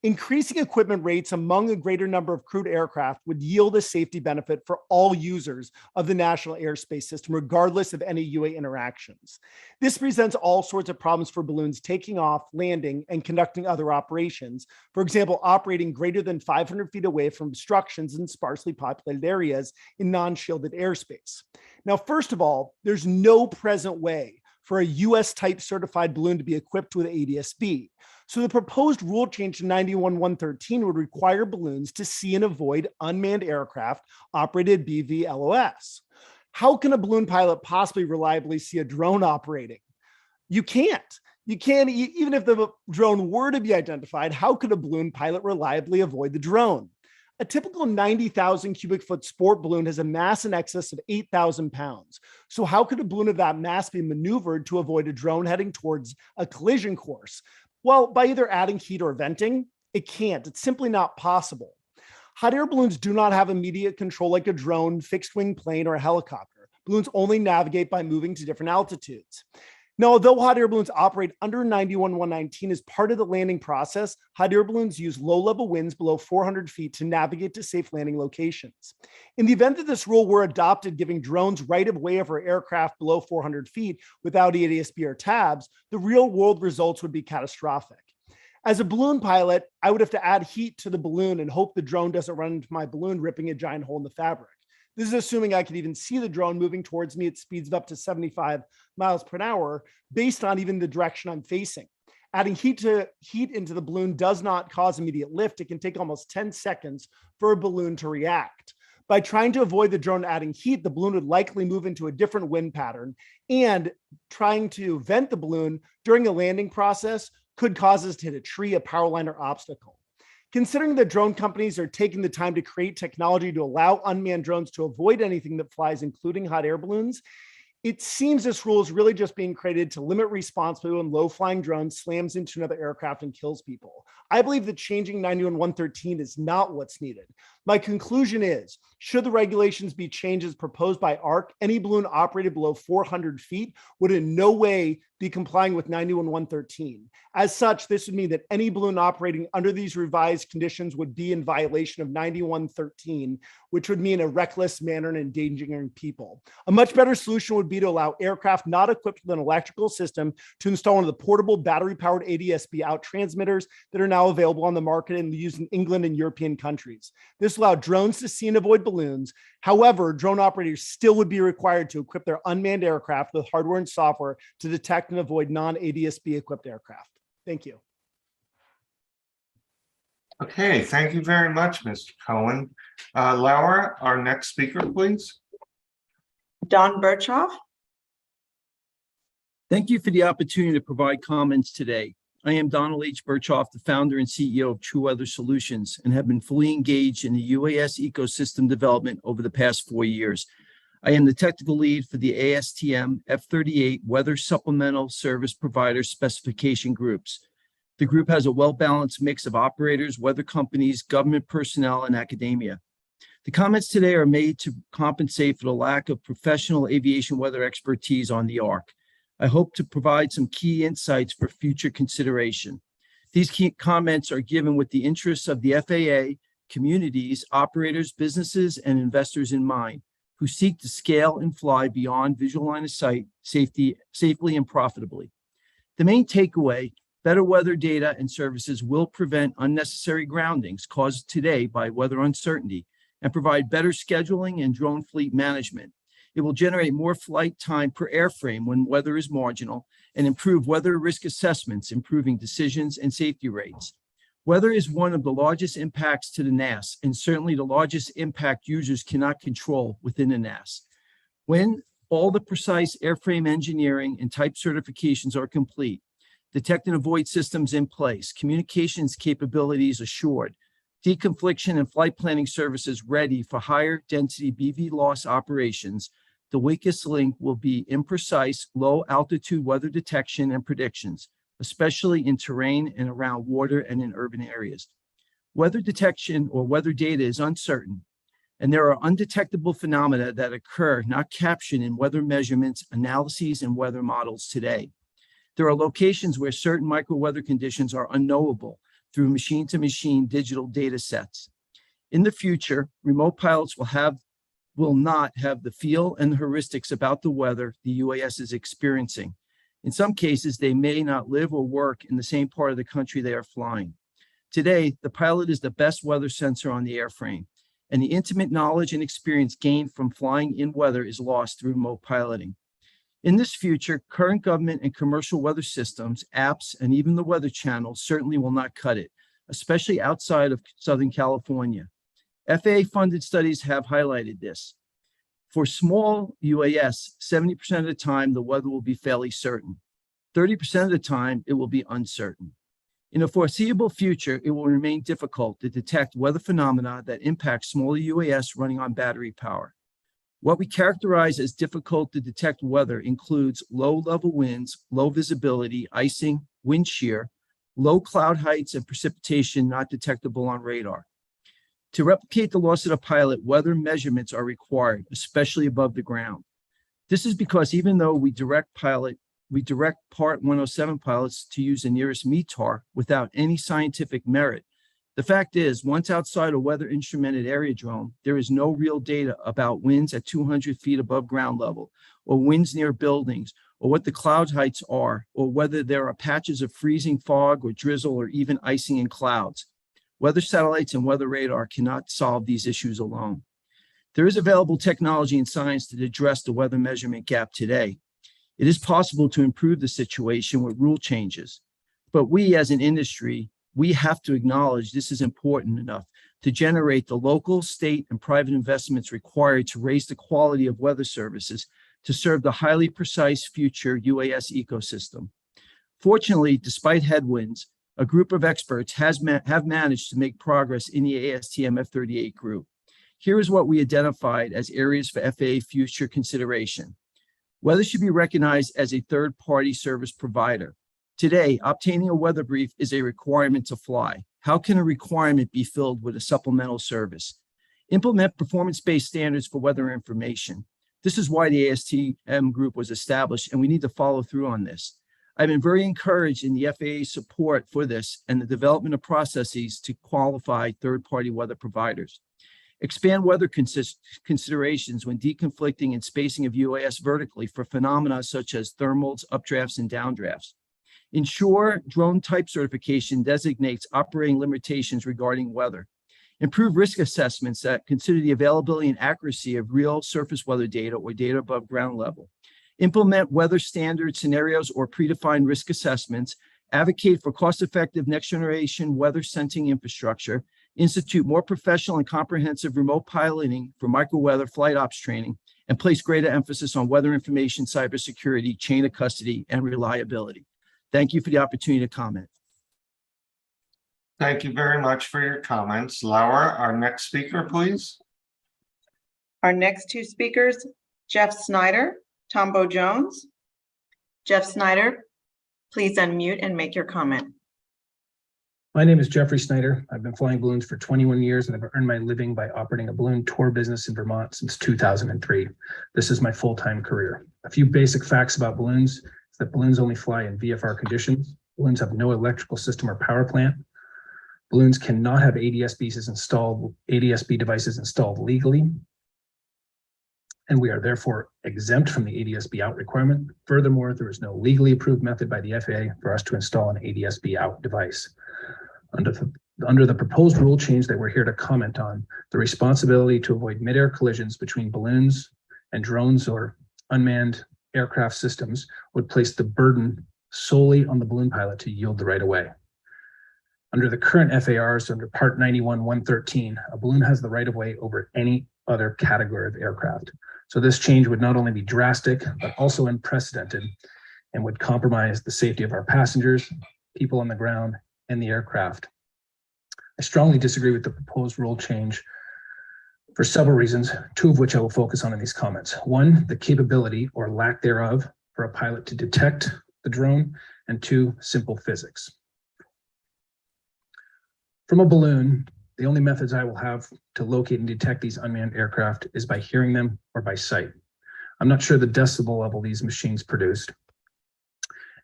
Increasing equipment rates among a greater number of crewed aircraft would yield a safety benefit for all users of the national airspace system, regardless of any UA interactions. This presents all sorts of problems for balloons taking off, landing, and conducting other operations. For example, operating greater than 500 feet away from obstructions in sparsely populated areas in non-shielded airspace. Now, first of all, there's no present way for a US type certified balloon to be equipped with ADS-B. So the proposed rule change to 91.113 would require balloons to see and avoid unmanned aircraft operated BVLOS. How can a balloon pilot possibly reliably see a drone operating? You can't. Even if the drone were to be identified, how could a balloon pilot reliably avoid the drone? A typical 90,000 cubic foot sport balloon has a mass in excess of 8,000 pounds. So how could a balloon of that mass be maneuvered to avoid a drone heading towards a collision course? Well, by either adding heat or venting, it can't. It's simply not possible. Hot air balloons do not have immediate control like a drone, fixed wing plane, or a helicopter. Balloons only navigate by moving to different altitudes. Now, although hot air balloons operate under 91.119 as part of the landing process, hot air balloons use low-level winds below 400 feet to navigate to safe landing locations. In the event that this rule were adopted, giving drones right-of-way over aircraft below 400 feet without ADS-B or tabs, the real-world results would be catastrophic. As a balloon pilot, I would have to add heat to the balloon and hope the drone doesn't run into my balloon, ripping a giant hole in the fabric. This is assuming I could even see the drone moving towards me at speeds of up to 75 miles per hour based on even the direction I'm facing. Adding heat into the balloon does not cause immediate lift. It can take almost 10 seconds for a balloon to react. By trying to avoid the drone adding heat, the balloon would likely move into a different wind pattern, and trying to vent the balloon during a landing process could cause us to hit a tree, a power line, or obstacle. Considering that drone companies are taking the time to create technology to allow unmanned drones to avoid anything that flies, including hot air balloons, it seems this rule is really just being created to limit responsibility when low-flying drone slams into another aircraft and kills people. I believe that changing 91.113 is not what's needed. My conclusion is, should the regulations be changed as proposed by ARC, any balloon operated below 400 feet would in no way be complying with 91.113. As such, this would mean that any balloon operating under these revised conditions would be in violation of 91.13, which would mean a reckless manner and endangering people. A much better solution would be to allow aircraft not equipped with an electrical system to install one of the portable battery-powered ADS-B out transmitters that are now available on the market and used in England and European countries. This will allow drones to see and avoid balloons. However, drone operators still would be required to equip their unmanned aircraft with hardware and software to detect and avoid non-ADS-B equipped aircraft. Thank you.
Okay, thank you very much, Mr. Cohen. Laura, our next speaker, please.
Don Berchoff.
Thank you for the opportunity to provide comments today. I am Donald H. Berchoff, the founder and CEO of True Weather Solutions, and have been fully engaged in the UAS ecosystem development over the past 4 years. I am the technical lead for the ASTM F-38 Weather Supplemental Service Provider Specification Groups. The group has a well-balanced mix of operators, weather companies, government personnel, and academia. The comments today are made to compensate for the lack of professional aviation weather expertise on the ARC. I hope to provide some key insights for future consideration. These key comments are given with the interests of the FAA, communities, operators, businesses, and investors in mind, who seek to scale and fly beyond visual line of sight safely and profitably. The main takeaway: better weather data and services will prevent unnecessary groundings caused today by weather uncertainty and provide better scheduling and drone fleet management. It will generate more flight time per airframe when weather is marginal and improve weather risk assessments, improving decisions and safety rates. Weather is one of the largest impacts to the NAS, and certainly the largest impact users cannot control within the NAS. When all the precise airframe engineering and type certifications are complete, detect and avoid systems in place, communications capabilities assured, deconfliction and flight planning services ready for higher density BVLOS operations, the weakest link will be imprecise, low altitude weather detection and predictions, especially in terrain and around water and in urban areas. Weather detection or weather data is uncertain, and there are undetectable phenomena that occur not captured in weather measurements, analyses, and weather models today. There are locations where certain micro-weather conditions are unknowable through machine-to-machine digital data sets. In the future, remote pilots will not have the feel and the heuristics about the weather the UAS is experiencing. In some cases, they may not live or work in the same part of the country they are flying. Today, the pilot is the best weather sensor on the airframe, and the intimate knowledge and experience gained from flying in weather is lost through remote piloting. In this future, current government and commercial weather systems, apps, and even the Weather Channel certainly will not cut it, especially outside of Southern California. FAA-funded studies have highlighted this. For small UAS, 70% of the time, the weather will be fairly certain. 30% of the time, it will be uncertain. In the foreseeable future, it will remain difficult to detect weather phenomena that impact smaller UAS running on battery power. What we characterize as difficult to detect weather includes low-level winds, low visibility, icing, wind shear, low cloud heights, and precipitation not detectable on radar. To replicate the loss of the pilot, weather measurements are required, especially above the ground. This is because even though we direct Part 107 pilots to use the nearest METAR without any scientific merit, the fact is, once outside a weather instrumented aerodrome, there is no real data about winds at 200 feet above ground level, or winds near buildings, or what the cloud heights are, or whether there are patches of freezing fog or drizzle or even icing in clouds. Weather satellites and weather radar cannot solve these issues alone. There is available technology and science to address the weather measurement gap today. It is possible to improve the situation with rule changes, but we as an industry, we have to acknowledge this is important enough to generate the local, state, and private investments required to raise the quality of weather services to serve the highly precise future UAS ecosystem. Fortunately, despite headwinds, a group of experts have managed to make progress in the ASTM F-38 group. Here is what we identified as areas for FAA future consideration. Weather should be recognized as a third-party service provider. Today, obtaining a weather brief is a requirement to fly. How can a requirement be filled with a supplemental service? Implement performance-based standards for weather information. This is why the ASTM group was established, and we need to follow through on this. I've been very encouraged in the FAA's support for this and the development of processes to qualify third-party weather providers. Expand weather considerations when deconflicting and spacing of UAS vertically for phenomena such as thermals, updrafts, and downdrafts. Ensure drone type certification designates operating limitations regarding weather. Improve risk assessments that consider the availability and accuracy of real surface weather data or data above ground level. Implement weather standard scenarios or predefined risk assessments. Advocate for cost-effective next-generation weather sensing infrastructure. Institute more professional and comprehensive remote piloting for microweather flight ops training, and place greater emphasis on weather information, cybersecurity, chain of custody, and reliability. Thank you for the opportunity to comment.
Thank you very much for your comments. Laura, our next speaker, please.
Our next two speakers, Jeff Snyder, Tombo Jones. Jeff Snyder, please unmute and make your comment.
My name is Jeffrey Snyder. I've been flying balloons for 21 years and I've earned my living by operating a balloon tour business in Vermont since 2003. This is my full-time career. A few basic facts about balloons is that balloons only fly in VFR conditions. Balloons have no electrical system or power plant. Balloons cannot have ADS-B devices installed legally. And we are therefore exempt from the ADS-B out requirement. Furthermore, there is no legally approved method by the FAA for us to install an ADS-B out device. Under the proposed rule change that we're here to comment on, the responsibility to avoid mid-air collisions between balloons and drones or unmanned aircraft systems would place the burden solely on the balloon pilot to yield the right of way. Under the current FARs, under Part 91-113, a balloon has the right of way over any other category of aircraft. So this change would not only be drastic, but also unprecedented and would compromise the safety of our passengers, people on the ground, and the aircraft. I strongly disagree with the proposed rule change for several reasons, two of which I will focus on in these comments. One, the capability or lack thereof for a pilot to detect the drone, and two, simple physics. From a balloon, the only methods I will have to locate and detect these unmanned aircraft is by hearing them or by sight. I'm not sure the decibel level these machines produced.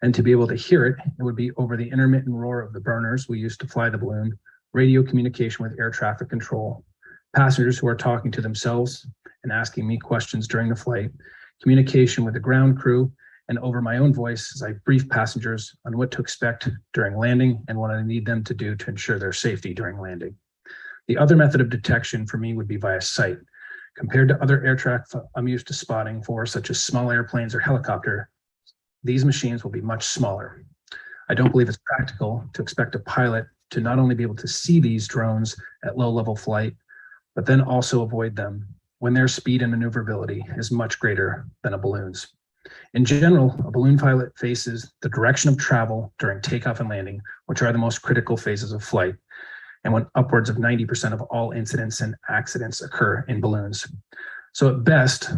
And to be able to hear it, it would be over the intermittent roar of the burners we used to fly the balloon, radio communication with air traffic control, passengers who are talking to themselves and asking me questions during the flight, communication with the ground crew, and over my own voice as I brief passengers on what to expect during landing and what I need them to do to ensure their safety during landing. The other method of detection for me would be via sight. Compared to other air traffic I'm used to spotting for, such as small airplanes or helicopter, these machines will be much smaller. I don't believe it's practical to expect a pilot to not only be able to see these drones at low level flight, but then also avoid them when their speed and maneuverability is much greater than a balloon's. In general, a balloon pilot faces the direction of travel during takeoff and landing, which are the most critical phases of flight, and when upwards of 90% of all incidents and accidents occur in balloons. So at best,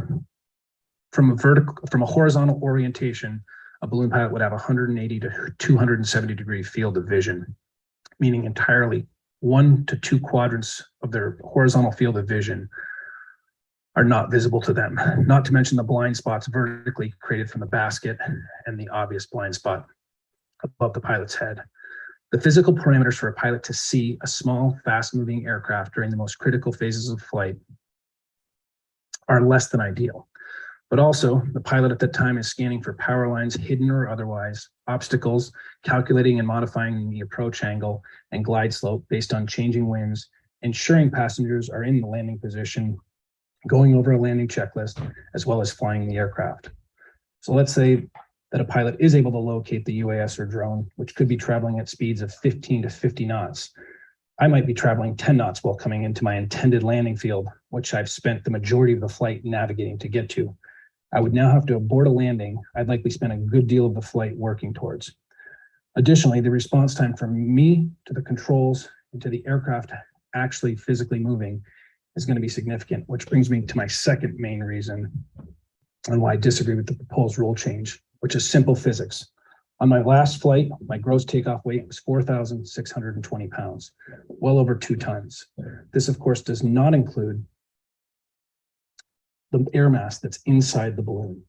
from a horizontal orientation, a balloon pilot would have 180 to 270 degree field of vision, meaning entirely 1 to 2 quadrants of their horizontal field of vision are not visible to them, not to mention the blind spots vertically created from the basket and the obvious blind spot above the pilot's head. The physical parameters for a pilot to see a small, fast-moving aircraft during the most critical phases of flight are less than ideal. But also, the pilot at that time is scanning for power lines, hidden or otherwise, obstacles, calculating and modifying the approach angle and glide slope based on changing winds, ensuring passengers are in the landing position, going over a landing checklist, as well as flying the aircraft. So let's say that a pilot is able to locate the UAS or drone, which could be traveling at speeds of 15 to 50 knots. I might be traveling 10 knots while coming into my intended landing field, which I've spent the majority of the flight navigating to get to. I would now have to abort a landing I'd likely spend a good deal of the flight working towards. Additionally, the response time from me to the controls and to the aircraft actually physically moving is going to be significant, which brings me to my second main reason and why I disagree with the proposed rule change, which is simple physics. On my last flight, my gross takeoff weight was 4,620 pounds, well over 2 tons. This, of course, does not include the air mass that's inside the balloon.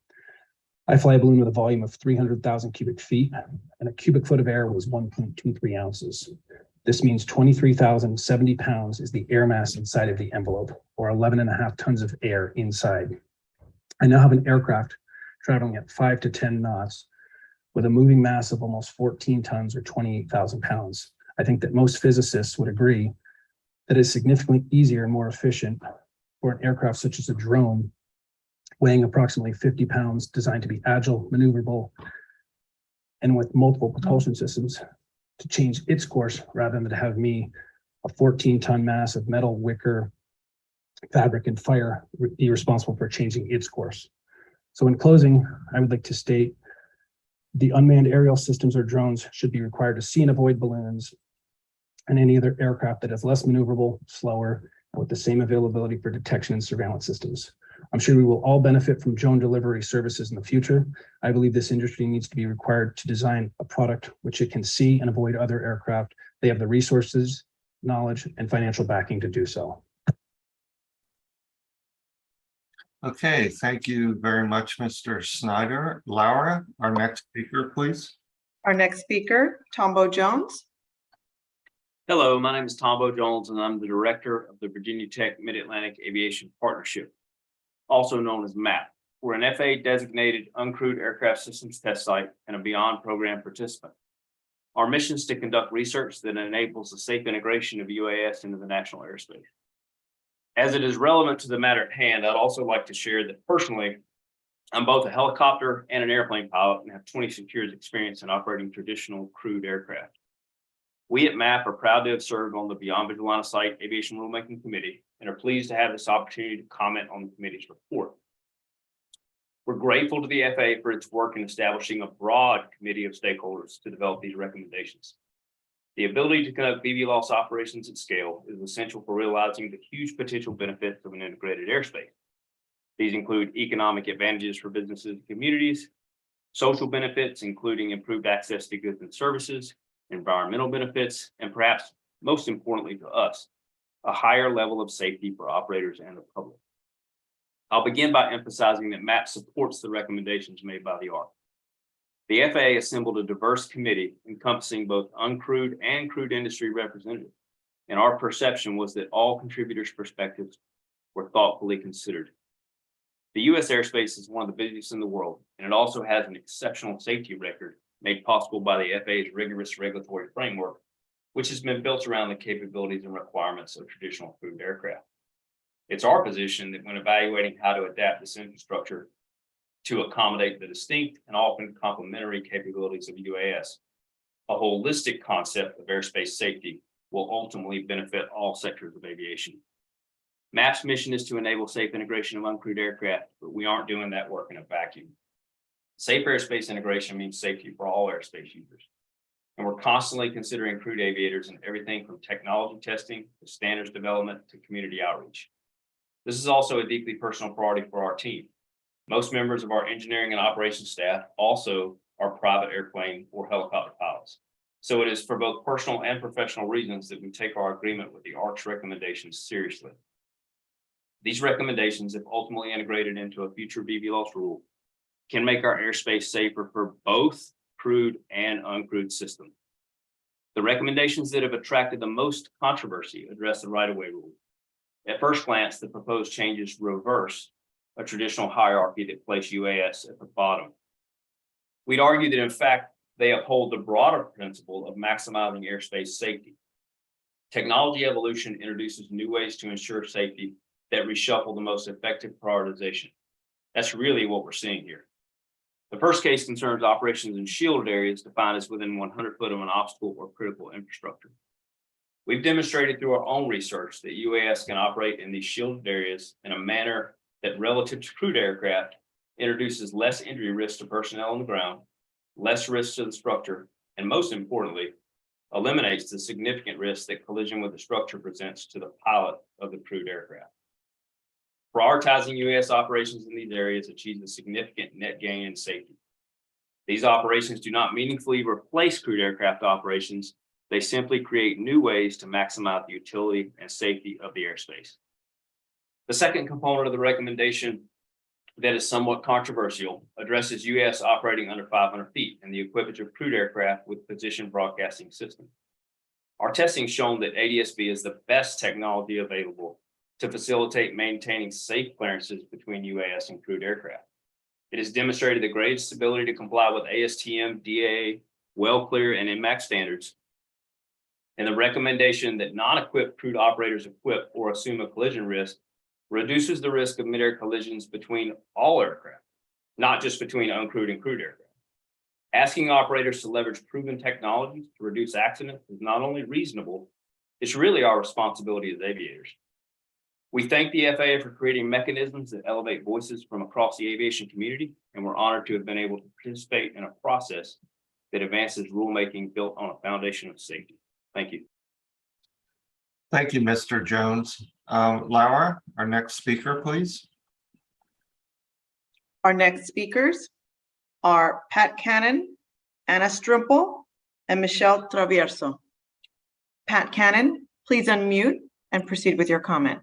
I fly a balloon with a volume of 300,000 cubic feet, and a cubic foot of air was 1.23 ounces. This means 23,070 pounds is the air mass inside of the envelope, or 11.5 tons of air inside. I now have an aircraft traveling at 5 to 10 knots with a moving mass of almost 14 tons or 28,000 pounds. I think that most physicists would agree that it's significantly easier and more efficient for an aircraft such as a drone weighing approximately 50 pounds, designed to be agile, maneuverable, and with multiple propulsion systems, to change its course rather than to have me, a 14-ton mass of metal, wicker, fabric, and fire, be responsible for changing its course. So in closing, I would like to state the unmanned aerial systems or drones should be required to see and avoid balloons and any other aircraft that is less maneuverable, slower, and with the same availability for detection and surveillance systems. I'm sure we will all benefit from drone delivery services in the future. I believe this industry needs to be required to design a product which it can see and avoid other aircraft. They have the resources, knowledge, and financial backing to do so.
Okay, thank you very much, Mr. Snyder. Laura, our next speaker, please.
Our next speaker, Tombo Jones.
Hello, my name is Tombo Jones, and I'm the director of the Virginia Tech Mid-Atlantic Aviation Partnership, also known as MAP. We're an FAA-designated uncrewed aircraft systems test site and a Beyond program participant. Our mission is to conduct research that enables the safe integration of UAS into the national airspace. As it is relevant to the matter at hand, I'd also like to share that personally, I'm both a helicopter and an airplane pilot and have 26 years experience in operating traditional crewed aircraft. We at MAP are proud to have served on the Beyond Visual Line of Sight Aviation Rulemaking Committee and are pleased to have this opportunity to comment on the committee's report. We're grateful to the FAA for its work in establishing a broad committee of stakeholders to develop these recommendations. The ability to conduct Bvlos operations at scale is essential for realizing the huge potential benefits of an integrated airspace. These include economic advantages for businesses and communities, social benefits, including improved access to goods and services, environmental benefits, and perhaps most importantly to us, a higher level of safety for operators and the public. I'll begin by emphasizing that MAP supports the recommendations made by the ARC. The FAA assembled a diverse committee encompassing both uncrewed and crewed industry representatives, and our perception was that all contributors' perspectives were thoughtfully considered. The U.S. airspace is one of the busiest in the world, and it also has an exceptional safety record made possible by the FAA's rigorous regulatory framework, which has been built around the capabilities and requirements of traditional crewed aircraft. It's our position that when evaluating how to adapt this infrastructure to accommodate the distinct and often complementary capabilities of UAS, a holistic concept of airspace safety will ultimately benefit all sectors of aviation. MAP's mission is to enable safe integration of uncrewed aircraft, but we aren't doing that work in a vacuum. Safe airspace integration means safety for all airspace users. And we're constantly considering crewed aviators in everything from technology testing to standards development to community outreach. This is also a deeply personal priority for our team. Most members of our engineering and operations staff also are private airplane or helicopter pilots. So it is for both personal and professional reasons that we take our agreement with the ARC's recommendations seriously. These recommendations, if ultimately integrated into a future Bvlos rule, can make our airspace safer for both crewed and uncrewed systems. The recommendations that have attracted the most controversy address the right-of-way rule. At first glance, the proposed changes reverse a traditional hierarchy that placed UAS at the bottom. We'd argue that, in fact, they uphold the broader principle of maximizing airspace safety. Technology evolution introduces new ways to ensure safety that reshuffle the most effective prioritization. That's really what we're seeing here. The first case concerns operations in shielded areas defined as within 100 foot of an obstacle or critical infrastructure. We've demonstrated through our own research that UAS can operate in these shielded areas in a manner that, relative to crewed aircraft, introduces less injury risk to personnel on the ground, less risk to the structure, and most importantly, eliminates the significant risk that collision with the structure presents to the pilot of the crewed aircraft. Prioritizing UAS operations in these areas achieves a significant net gain in safety. These operations do not meaningfully replace crewed aircraft operations. They simply create new ways to maximize the utility and safety of the airspace. The second component of the recommendation that is somewhat controversial addresses UAS operating under 500 feet and the equipage of crewed aircraft with position broadcasting systems. Our testing has shown that ADS-B is the best technology available to facilitate maintaining safe clearances between UAS and crewed aircraft. It has demonstrated the greatest ability to comply with ASTM, DAA, well-clear, and NMAC standards. And the recommendation that non-equipped crewed operators equip or assume a collision risk reduces the risk of mid-air collisions between all aircraft, not just between uncrewed and crewed aircraft. Asking operators to leverage proven technologies to reduce accidents is not only reasonable, it's really our responsibility as aviators. We thank the FAA for creating mechanisms that elevate voices from across the aviation community, and we're honored to have been able to participate in a process that advances rulemaking built on a foundation of safety. Thank you.
Thank you, Mr. Jones. Laura, our next speaker, please.
Our next speakers are Pat Cannon, Anna Strumpel, and Michelle Traverso. Pat Cannon, please unmute and proceed with your comment.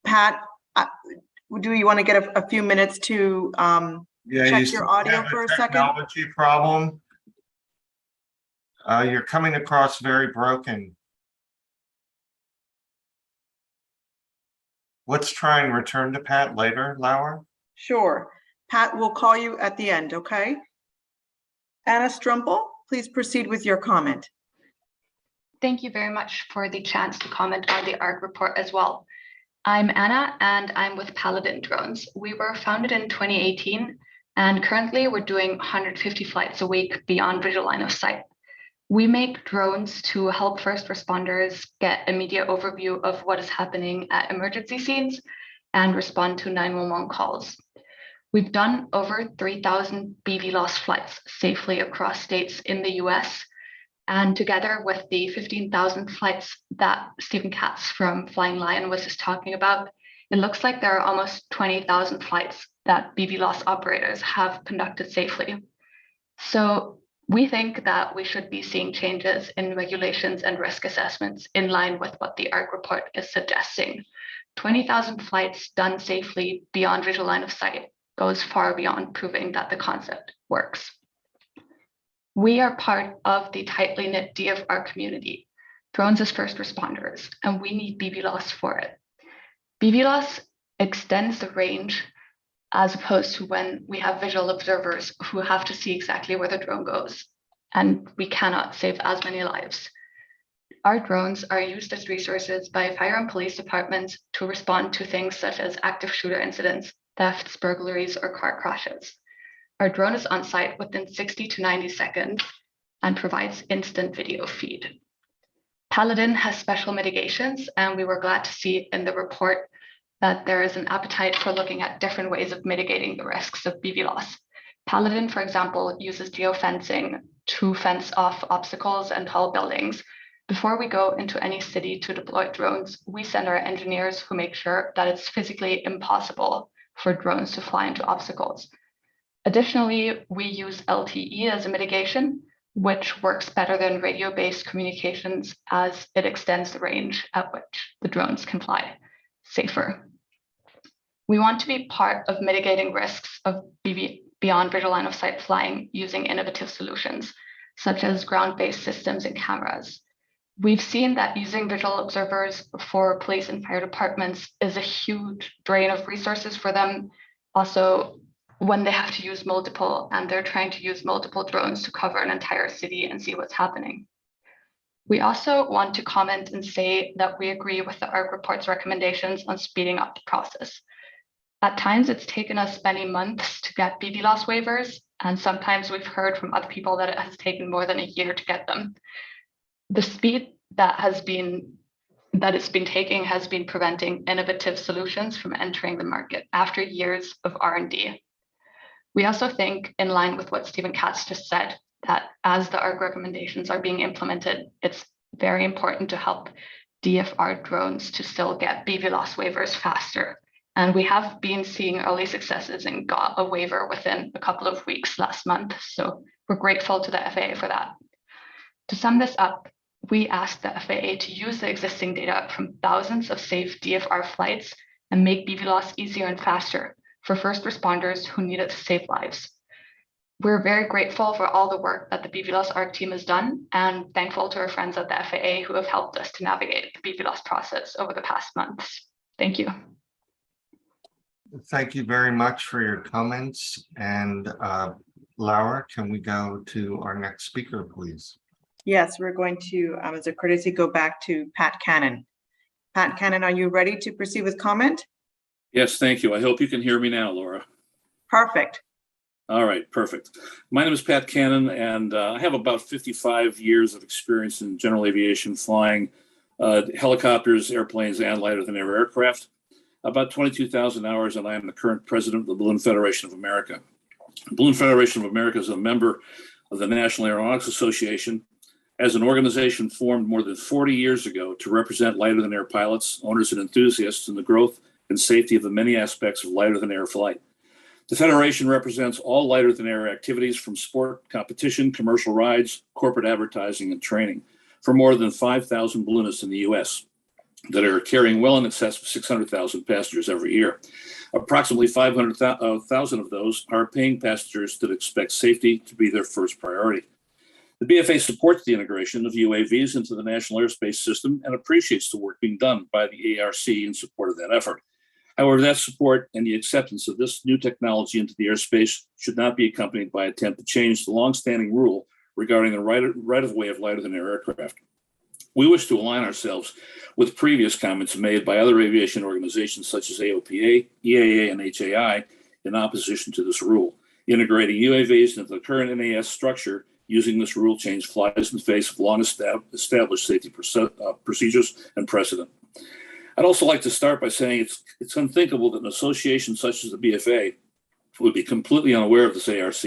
Pat, do you want to get a few minutes to check your audio for a second?
Technology problem. You're coming across very broken. Let's try and return to Pat later, Laura.
Sure. Pat, we'll call you at the end, okay? Anna Strumpel, please proceed with your comment.
Thank you very much for the chance to comment on the ARC report as well. I'm Anna and I'm with Paladin Drones. We were founded in 2018 and currently we're doing 150 flights a week beyond visual line of sight. We make drones to help first responders get immediate overview of what is happening at emergency scenes and respond to 911 calls. We've done over 3,000 Bvlos flights safely across states in the US. And together with the 15,000 flights that Stephen Katz from Flying Lion was just talking about, it looks like there are almost 20,000 flights that Bvlos operators have conducted safely. So we think that we should be seeing changes in regulations and risk assessments in line with what the ARC report is suggesting. 20,000 flights done safely beyond visual line of sight goes far beyond proving that the concept works. We are part of the tightly knit DFR community, drones as first responders, and we need Bvlos for it. Bvlos extends the range as opposed to when we have visual observers who have to see exactly where the drone goes, and we cannot save as many lives. Our drones are used as resources by fire and police departments to respond to things such as active shooter incidents, thefts, burglaries, or car crashes. Our drone is on site within 60 to 90 seconds and provides instant video feed. Paladin has special mitigations, and we were glad to see in the report that there is an appetite for looking at different ways of mitigating the risks of Bvlos. Paladin, for example, uses geofencing to fence off obstacles and tall buildings. Before we go into any city to deploy drones, we send our engineers who make sure that it's physically impossible for drones to fly into obstacles. Additionally, we use LTE as a mitigation, which works better than radio-based communications as it extends the range at which the drones can fly safer. We want to be part of mitigating risks of beyond visual line of sight flying using innovative solutions, such as ground-based systems and cameras. We've seen that using visual observers for police and fire departments is a huge drain of resources for them. Also, when they have to use multiple and they're trying to use multiple drones to cover an entire city and see what's happening. We also want to comment and say that we agree with the ARC report's recommendations on speeding up the process. At times, it's taken us many months to get Bvlos waivers, and sometimes we've heard from other people that it has taken more than a year to get them. The speed that it's been taking has been preventing innovative solutions from entering the market after years of R&D. We also think, in line with what Stephen Katz just said, that as the ARC recommendations are being implemented, it's very important to help DFR drones to still get Bvlos waivers faster. And we have been seeing early successes and got a waiver within a couple of weeks last month. So we're grateful to the FAA for that. To sum this up, we asked the FAA to use the existing data from thousands of safe DFR flights and make Bvlos easier and faster for first responders who need it to save lives. We're very grateful for all the work that the Bvlos Arc team has done, and thankful to our friends at the FAA who have helped us to navigate the Bvlos process over the past months. Thank you.
Thank you very much for your comments. And Laura, can we go to our next speaker, please?
Yes, we're going to, as a courtesy, go back to Pat Cannon. Pat Cannon, are you ready to proceed with comment?
Yes, thank you. I hope you can hear me now, Laura.
Perfect.
All right, perfect. My name is Pat Cannon, and I have about 55 years of experience in general aviation, flying helicopters, airplanes, and lighter-than-air aircraft. About 22,000 hours, and I am the current president of the Balloon Federation of America. The Balloon Federation of America is a member of the National Aeronautics Association, as an organization formed more than 40 years ago to represent lighter-than-air pilots, owners, and enthusiasts in the growth and safety of the many aspects of lighter-than-air flight. The Federation represents all lighter-than-air activities from sport, competition, commercial rides, corporate advertising, and training for more than 5,000 balloonists in the U.S. that are carrying well in excess of 600,000 passengers every year. Approximately 500,000 of those are paying passengers that expect safety to be their first priority. The BFA supports the integration of UAVs into the National Airspace System and appreciates the work being done by the ARC in support of that effort. However, that support and the acceptance of this new technology into the airspace should not be accompanied by an attempt to change the longstanding rule regarding the right-of-way of lighter-than-air aircraft. We wish to align ourselves with previous comments made by other aviation organizations such as AOPA, EAA, and HAI in opposition to this rule. Integrating UAVs into the current NAS structure using this rule change flies in the face of long-established safety procedures and precedent. I'd also like to start by saying it's unthinkable that an association such as the BFA would be completely unaware of this ARC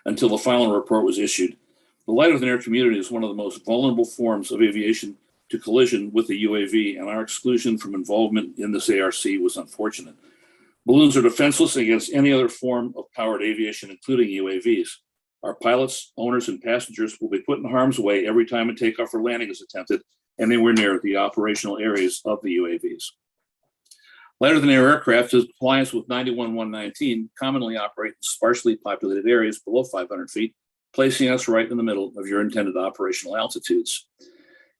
until the final report was issued. The lighter-than-air community is one of the most vulnerable forms of aviation to collision with the UAV, and our exclusion from involvement in this ARC was unfortunate. Balloons are defenseless against any other form of powered aviation, including UAVs. Our pilots, owners, and passengers will be put in harm's way every time a takeoff or landing is attempted anywhere near the operational areas of the UAVs. Lighter-than-air aircraft, in compliance with 91-119, commonly operate in sparsely populated areas below 500 feet, placing us right in the middle of your intended operational altitudes.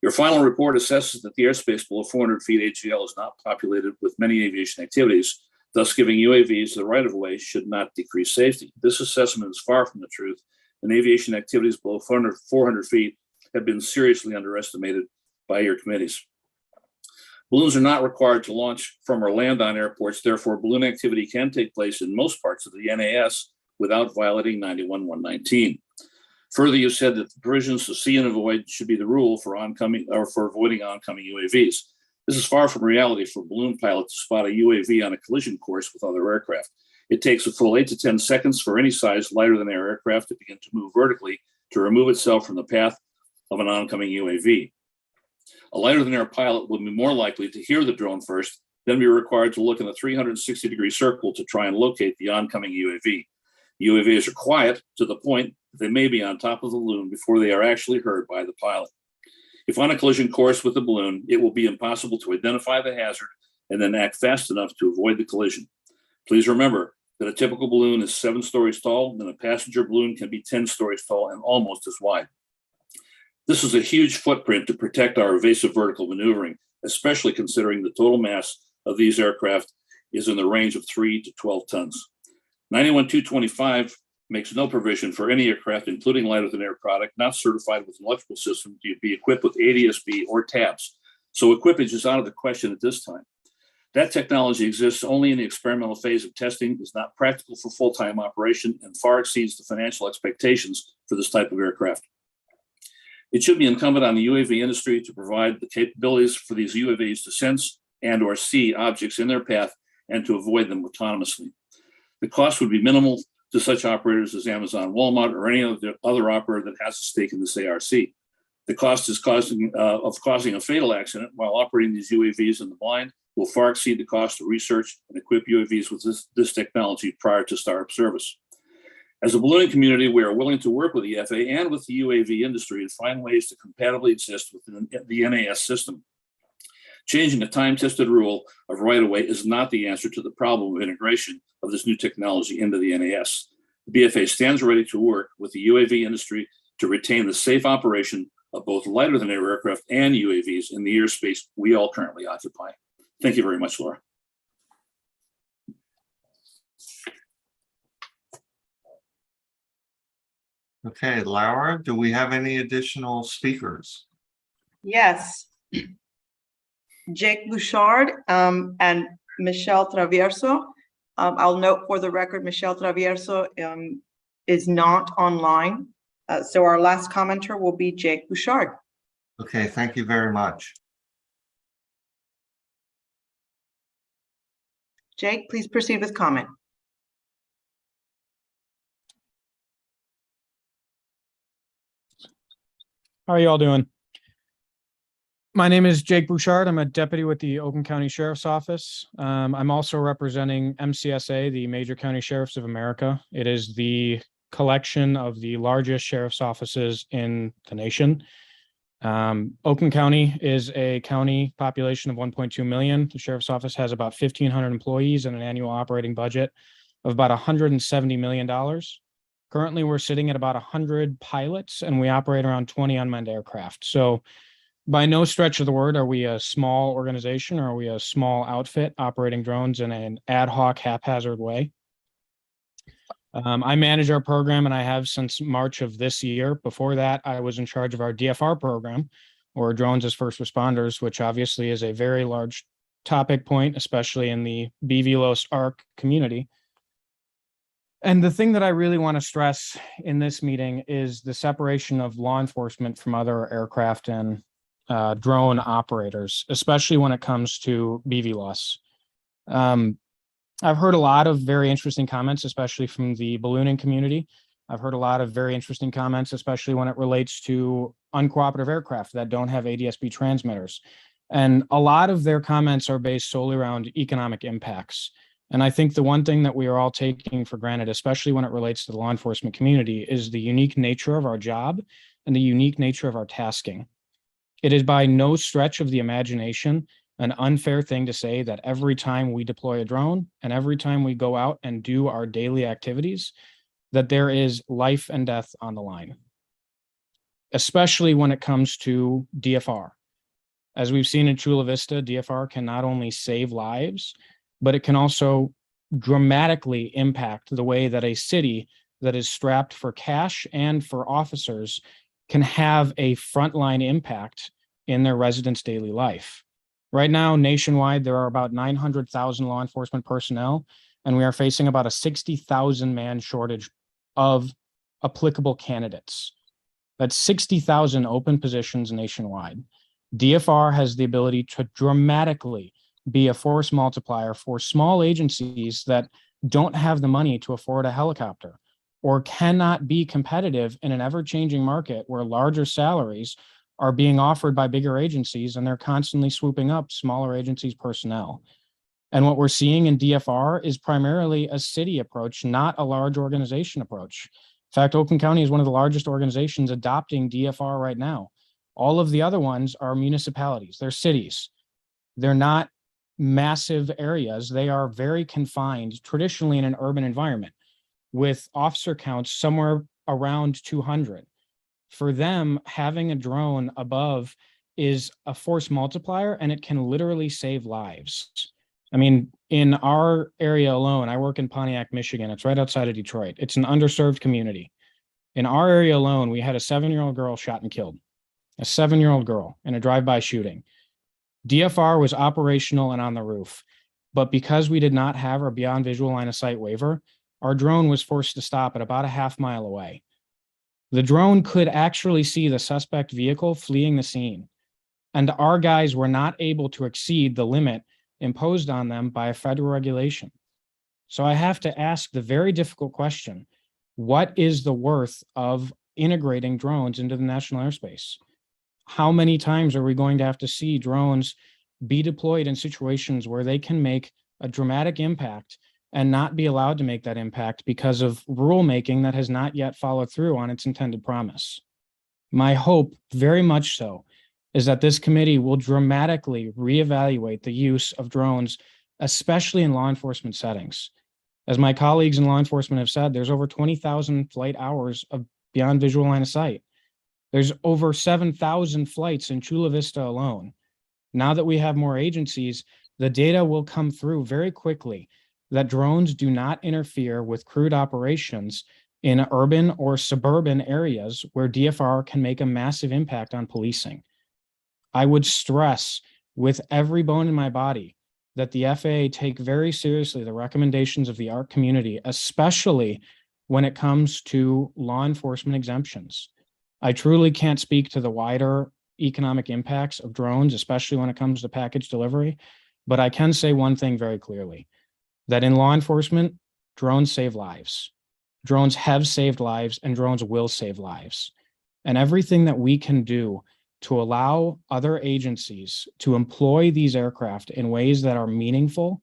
Your final report assesses that the airspace below 400 feet AGL is not populated with many aviation activities, thus giving UAVs the right of way should not decrease safety. This assessment is far from the truth, and aviation activities below 400 feet have been seriously underestimated by your committees. Balloons are not required to launch from or land on airports. Therefore, balloon activity can take place in most parts of the NAS without violating 91-119. Further, you said that the provisions to see and avoid should be the rule for avoiding oncoming UAVs. This is far from reality for a balloon pilot to spot a UAV on a collision course with other aircraft. It takes a full 8 to 10 seconds for any size lighter than air aircraft to begin to move vertically to remove itself from the path of an oncoming UAV. A lighter than air pilot will be more likely to hear the drone first, then be required to look in a 360-degree circle to try and locate the oncoming UAV. UAVs are quiet to the point that they may be on top of the balloon before they are actually heard by the pilot. If on a collision course with the balloon, it will be impossible to identify the hazard and then act fast enough to avoid the collision. Please remember that a typical balloon is 7 stories tall, and a passenger balloon can be 10 stories tall and almost as wide. This is a huge footprint to protect our evasive vertical maneuvering, especially considering the total mass of these aircraft is in the range of 3 to 12 tons. 91-225 makes no provision for any aircraft, including lighter than air product, not certified with an electrical system to be equipped with ADS-B or TABs. So equipage is out of the question at this time. That technology exists only in the experimental phase of testing, is not practical for full-time operation, and far exceeds the financial expectations for this type of aircraft. It should be incumbent on the UAV industry to provide the capabilities for these UAVs to sense and or see objects in their path and to avoid them autonomously. The cost would be minimal to such operators as Amazon, Walmart, or any other operator that has a stake in this ARC. The cost of causing a fatal accident while operating these UAVs in the blind will far exceed the cost to research and equip UAVs with this technology prior to start of service. As a ballooning community, we are willing to work with the FAA and with the UAV industry to find ways to compatibly exist within the NAS system. Changing a time-tested rule of right-of-way is not the answer to the problem of integration of this new technology into the NAS. The BFA stands ready to work with the UAV industry to retain the safe operation of both lighter than air aircraft and UAVs in the airspace we all currently occupy. Thank you very much, Laura.
Okay, Laura, do we have any additional speakers?
Yes. Jake Bouchard and Michelle Traverso. I'll note for the record, Michelle Traverso is not online. So our last commenter will be Jake Bouchard.
Okay, thank you very much.
Jake, please proceed with comment.
How are you all doing? My name is Jake Bouchard. I'm a deputy with the Oakland County Sheriff's Office. I'm also representing MCSA, the Major County Sheriffs of America. It is the collection of the largest sheriff's offices in the nation. Oakland County is a county population of 1.2 million. The Sheriff's Office has about 1,500 employees and an annual operating budget of about $170 million. Currently, we're sitting at about 100 pilots, and we operate around 20 unmanned aircraft. So by no stretch of the word are we a small organization, or are we a small outfit operating drones in an ad hoc, haphazard way. I manage our program, and I have since March of this year. Before that, I was in charge of our DFR program, or Drones as First Responders, which obviously is a very large topic point, especially in the Bvlos Arc community. And the thing that I really want to stress in this meeting is the separation of law enforcement from other aircraft and drone operators, especially when it comes to Bvlos. I've heard a lot of very interesting comments, especially from the ballooning community. I've heard a lot of very interesting comments, especially when it relates to uncooperative aircraft that don't have ADS-B transmitters. And a lot of their comments are based solely around economic impacts. And I think the one thing that we are all taking for granted, especially when it relates to the law enforcement community, is the unique nature of our job and the unique nature of our tasking. It is by no stretch of the imagination an unfair thing to say that every time we deploy a drone and every time we go out and do our daily activities, that there is life and death on the line. especially when it comes to DFR. As we've seen in Chula Vista, DFR can not only save lives, but it can also dramatically impact the way that a city that is strapped for cash and for officers can have a frontline impact in their residents' daily life. Right now, nationwide, there are about 900,000 law enforcement personnel, and we are facing about a 60,000 man shortage of applicable candidates. That's 60,000 open positions nationwide. DFR has the ability to dramatically be a force multiplier for small agencies that don't have the money to afford a helicopter or cannot be competitive in an ever-changing market where larger salaries are being offered by bigger agencies and they're constantly swooping up smaller agencies' personnel. And what we're seeing in DFR is primarily a city approach, not a large organization approach. In fact, Oakland County is one of the largest organizations adopting DFR right now. All of the other ones are municipalities, they're cities. They're not massive areas. They are very confined, traditionally in an urban environment, with officer counts somewhere around 200. For them, having a drone above is a force multiplier, and it can literally save lives. I mean, in our area alone, I work in Pontiac, Michigan. It's right outside of Detroit. It's an underserved community. In our area alone, we had a 7-year-old girl shot and killed. A 7-year-old girl in a drive-by shooting. DFR was operational and on the roof, but because we did not have our beyond visual line of sight waiver, our drone was forced to stop at about a half-mile away. The drone could actually see the suspect vehicle fleeing the scene, and our guys were not able to exceed the limit imposed on them by a federal regulation. So I have to ask the very difficult question, what is the worth of integrating drones into the national airspace? How many times are we going to have to see drones be deployed in situations where they can make a dramatic impact and not be allowed to make that impact because of rulemaking that has not yet followed through on its intended promise? My hope, very much so, is that this committee will dramatically reevaluate the use of drones, especially in law enforcement settings. As my colleagues in law enforcement have said, there's over 20,000 flight hours of beyond visual line of sight. There's over 7,000 flights in Chula Vista alone. Now that we have more agencies, the data will come through very quickly that drones do not interfere with crewed operations in urban or suburban areas where DFR can make a massive impact on policing. I would stress with every bone in my body that the FAA take very seriously the recommendations of the ARC community, especially when it comes to law enforcement exemptions. I truly can't speak to the wider economic impacts of drones, especially when it comes to package delivery, but I can say one thing very clearly, that in law enforcement, drones save lives. Drones have saved lives and drones will save lives. And everything that we can do to allow other agencies to employ these aircraft in ways that are meaningful,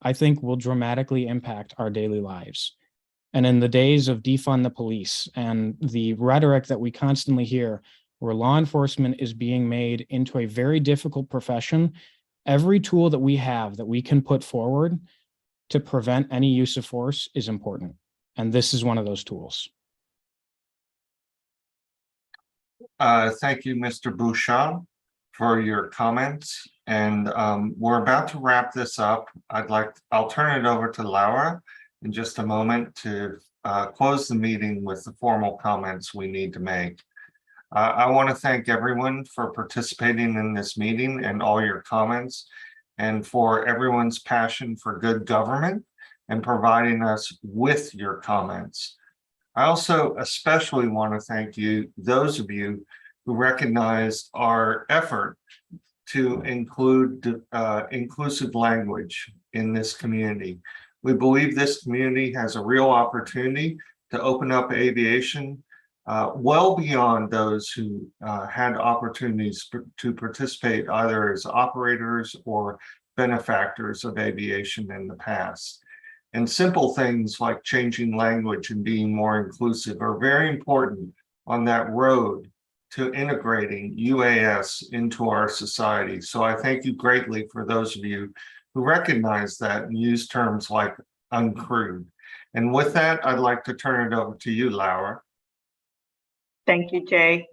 I think will dramatically impact our daily lives. And in the days of defund the police and the rhetoric that we constantly hear, where law enforcement is being made into a very difficult profession, every tool that we have that we can put forward to prevent any use of force is important. And this is one of those tools.
Thank you, Mr. Bouchard, for your comments. And we're about to wrap this up. I'll turn it over to Laura in just a moment to close the meeting with the formal comments we need to make. I want to thank everyone for participating in this meeting and all your comments, and for everyone's passion for good government and providing us with your comments. I also especially want to thank those of you who recognized our effort to include inclusive language in this community. We believe this community has a real opportunity to open up aviation well beyond those who had opportunities to participate either as operators or benefactors of aviation in the past. And simple things like changing language and being more inclusive are very important on that road to integrating UAS into our society. So I thank you greatly for those of you who recognize that and use terms like uncrewed. And with that, I'd like to turn it over to you, Laura.
Thank you, Jay.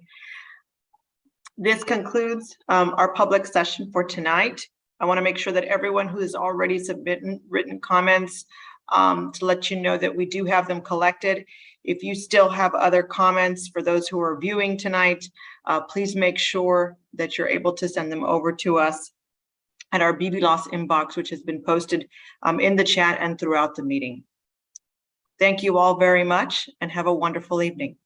This concludes our public session for tonight. I want to make sure that everyone who has already submitted written comments to let you know that we do have them collected. If you still have other comments for those who are viewing tonight, please make sure that you're able to send them over to us at our Bvlos inbox, which has been posted in the chat and throughout the meeting. Thank you all very much and have a wonderful evening.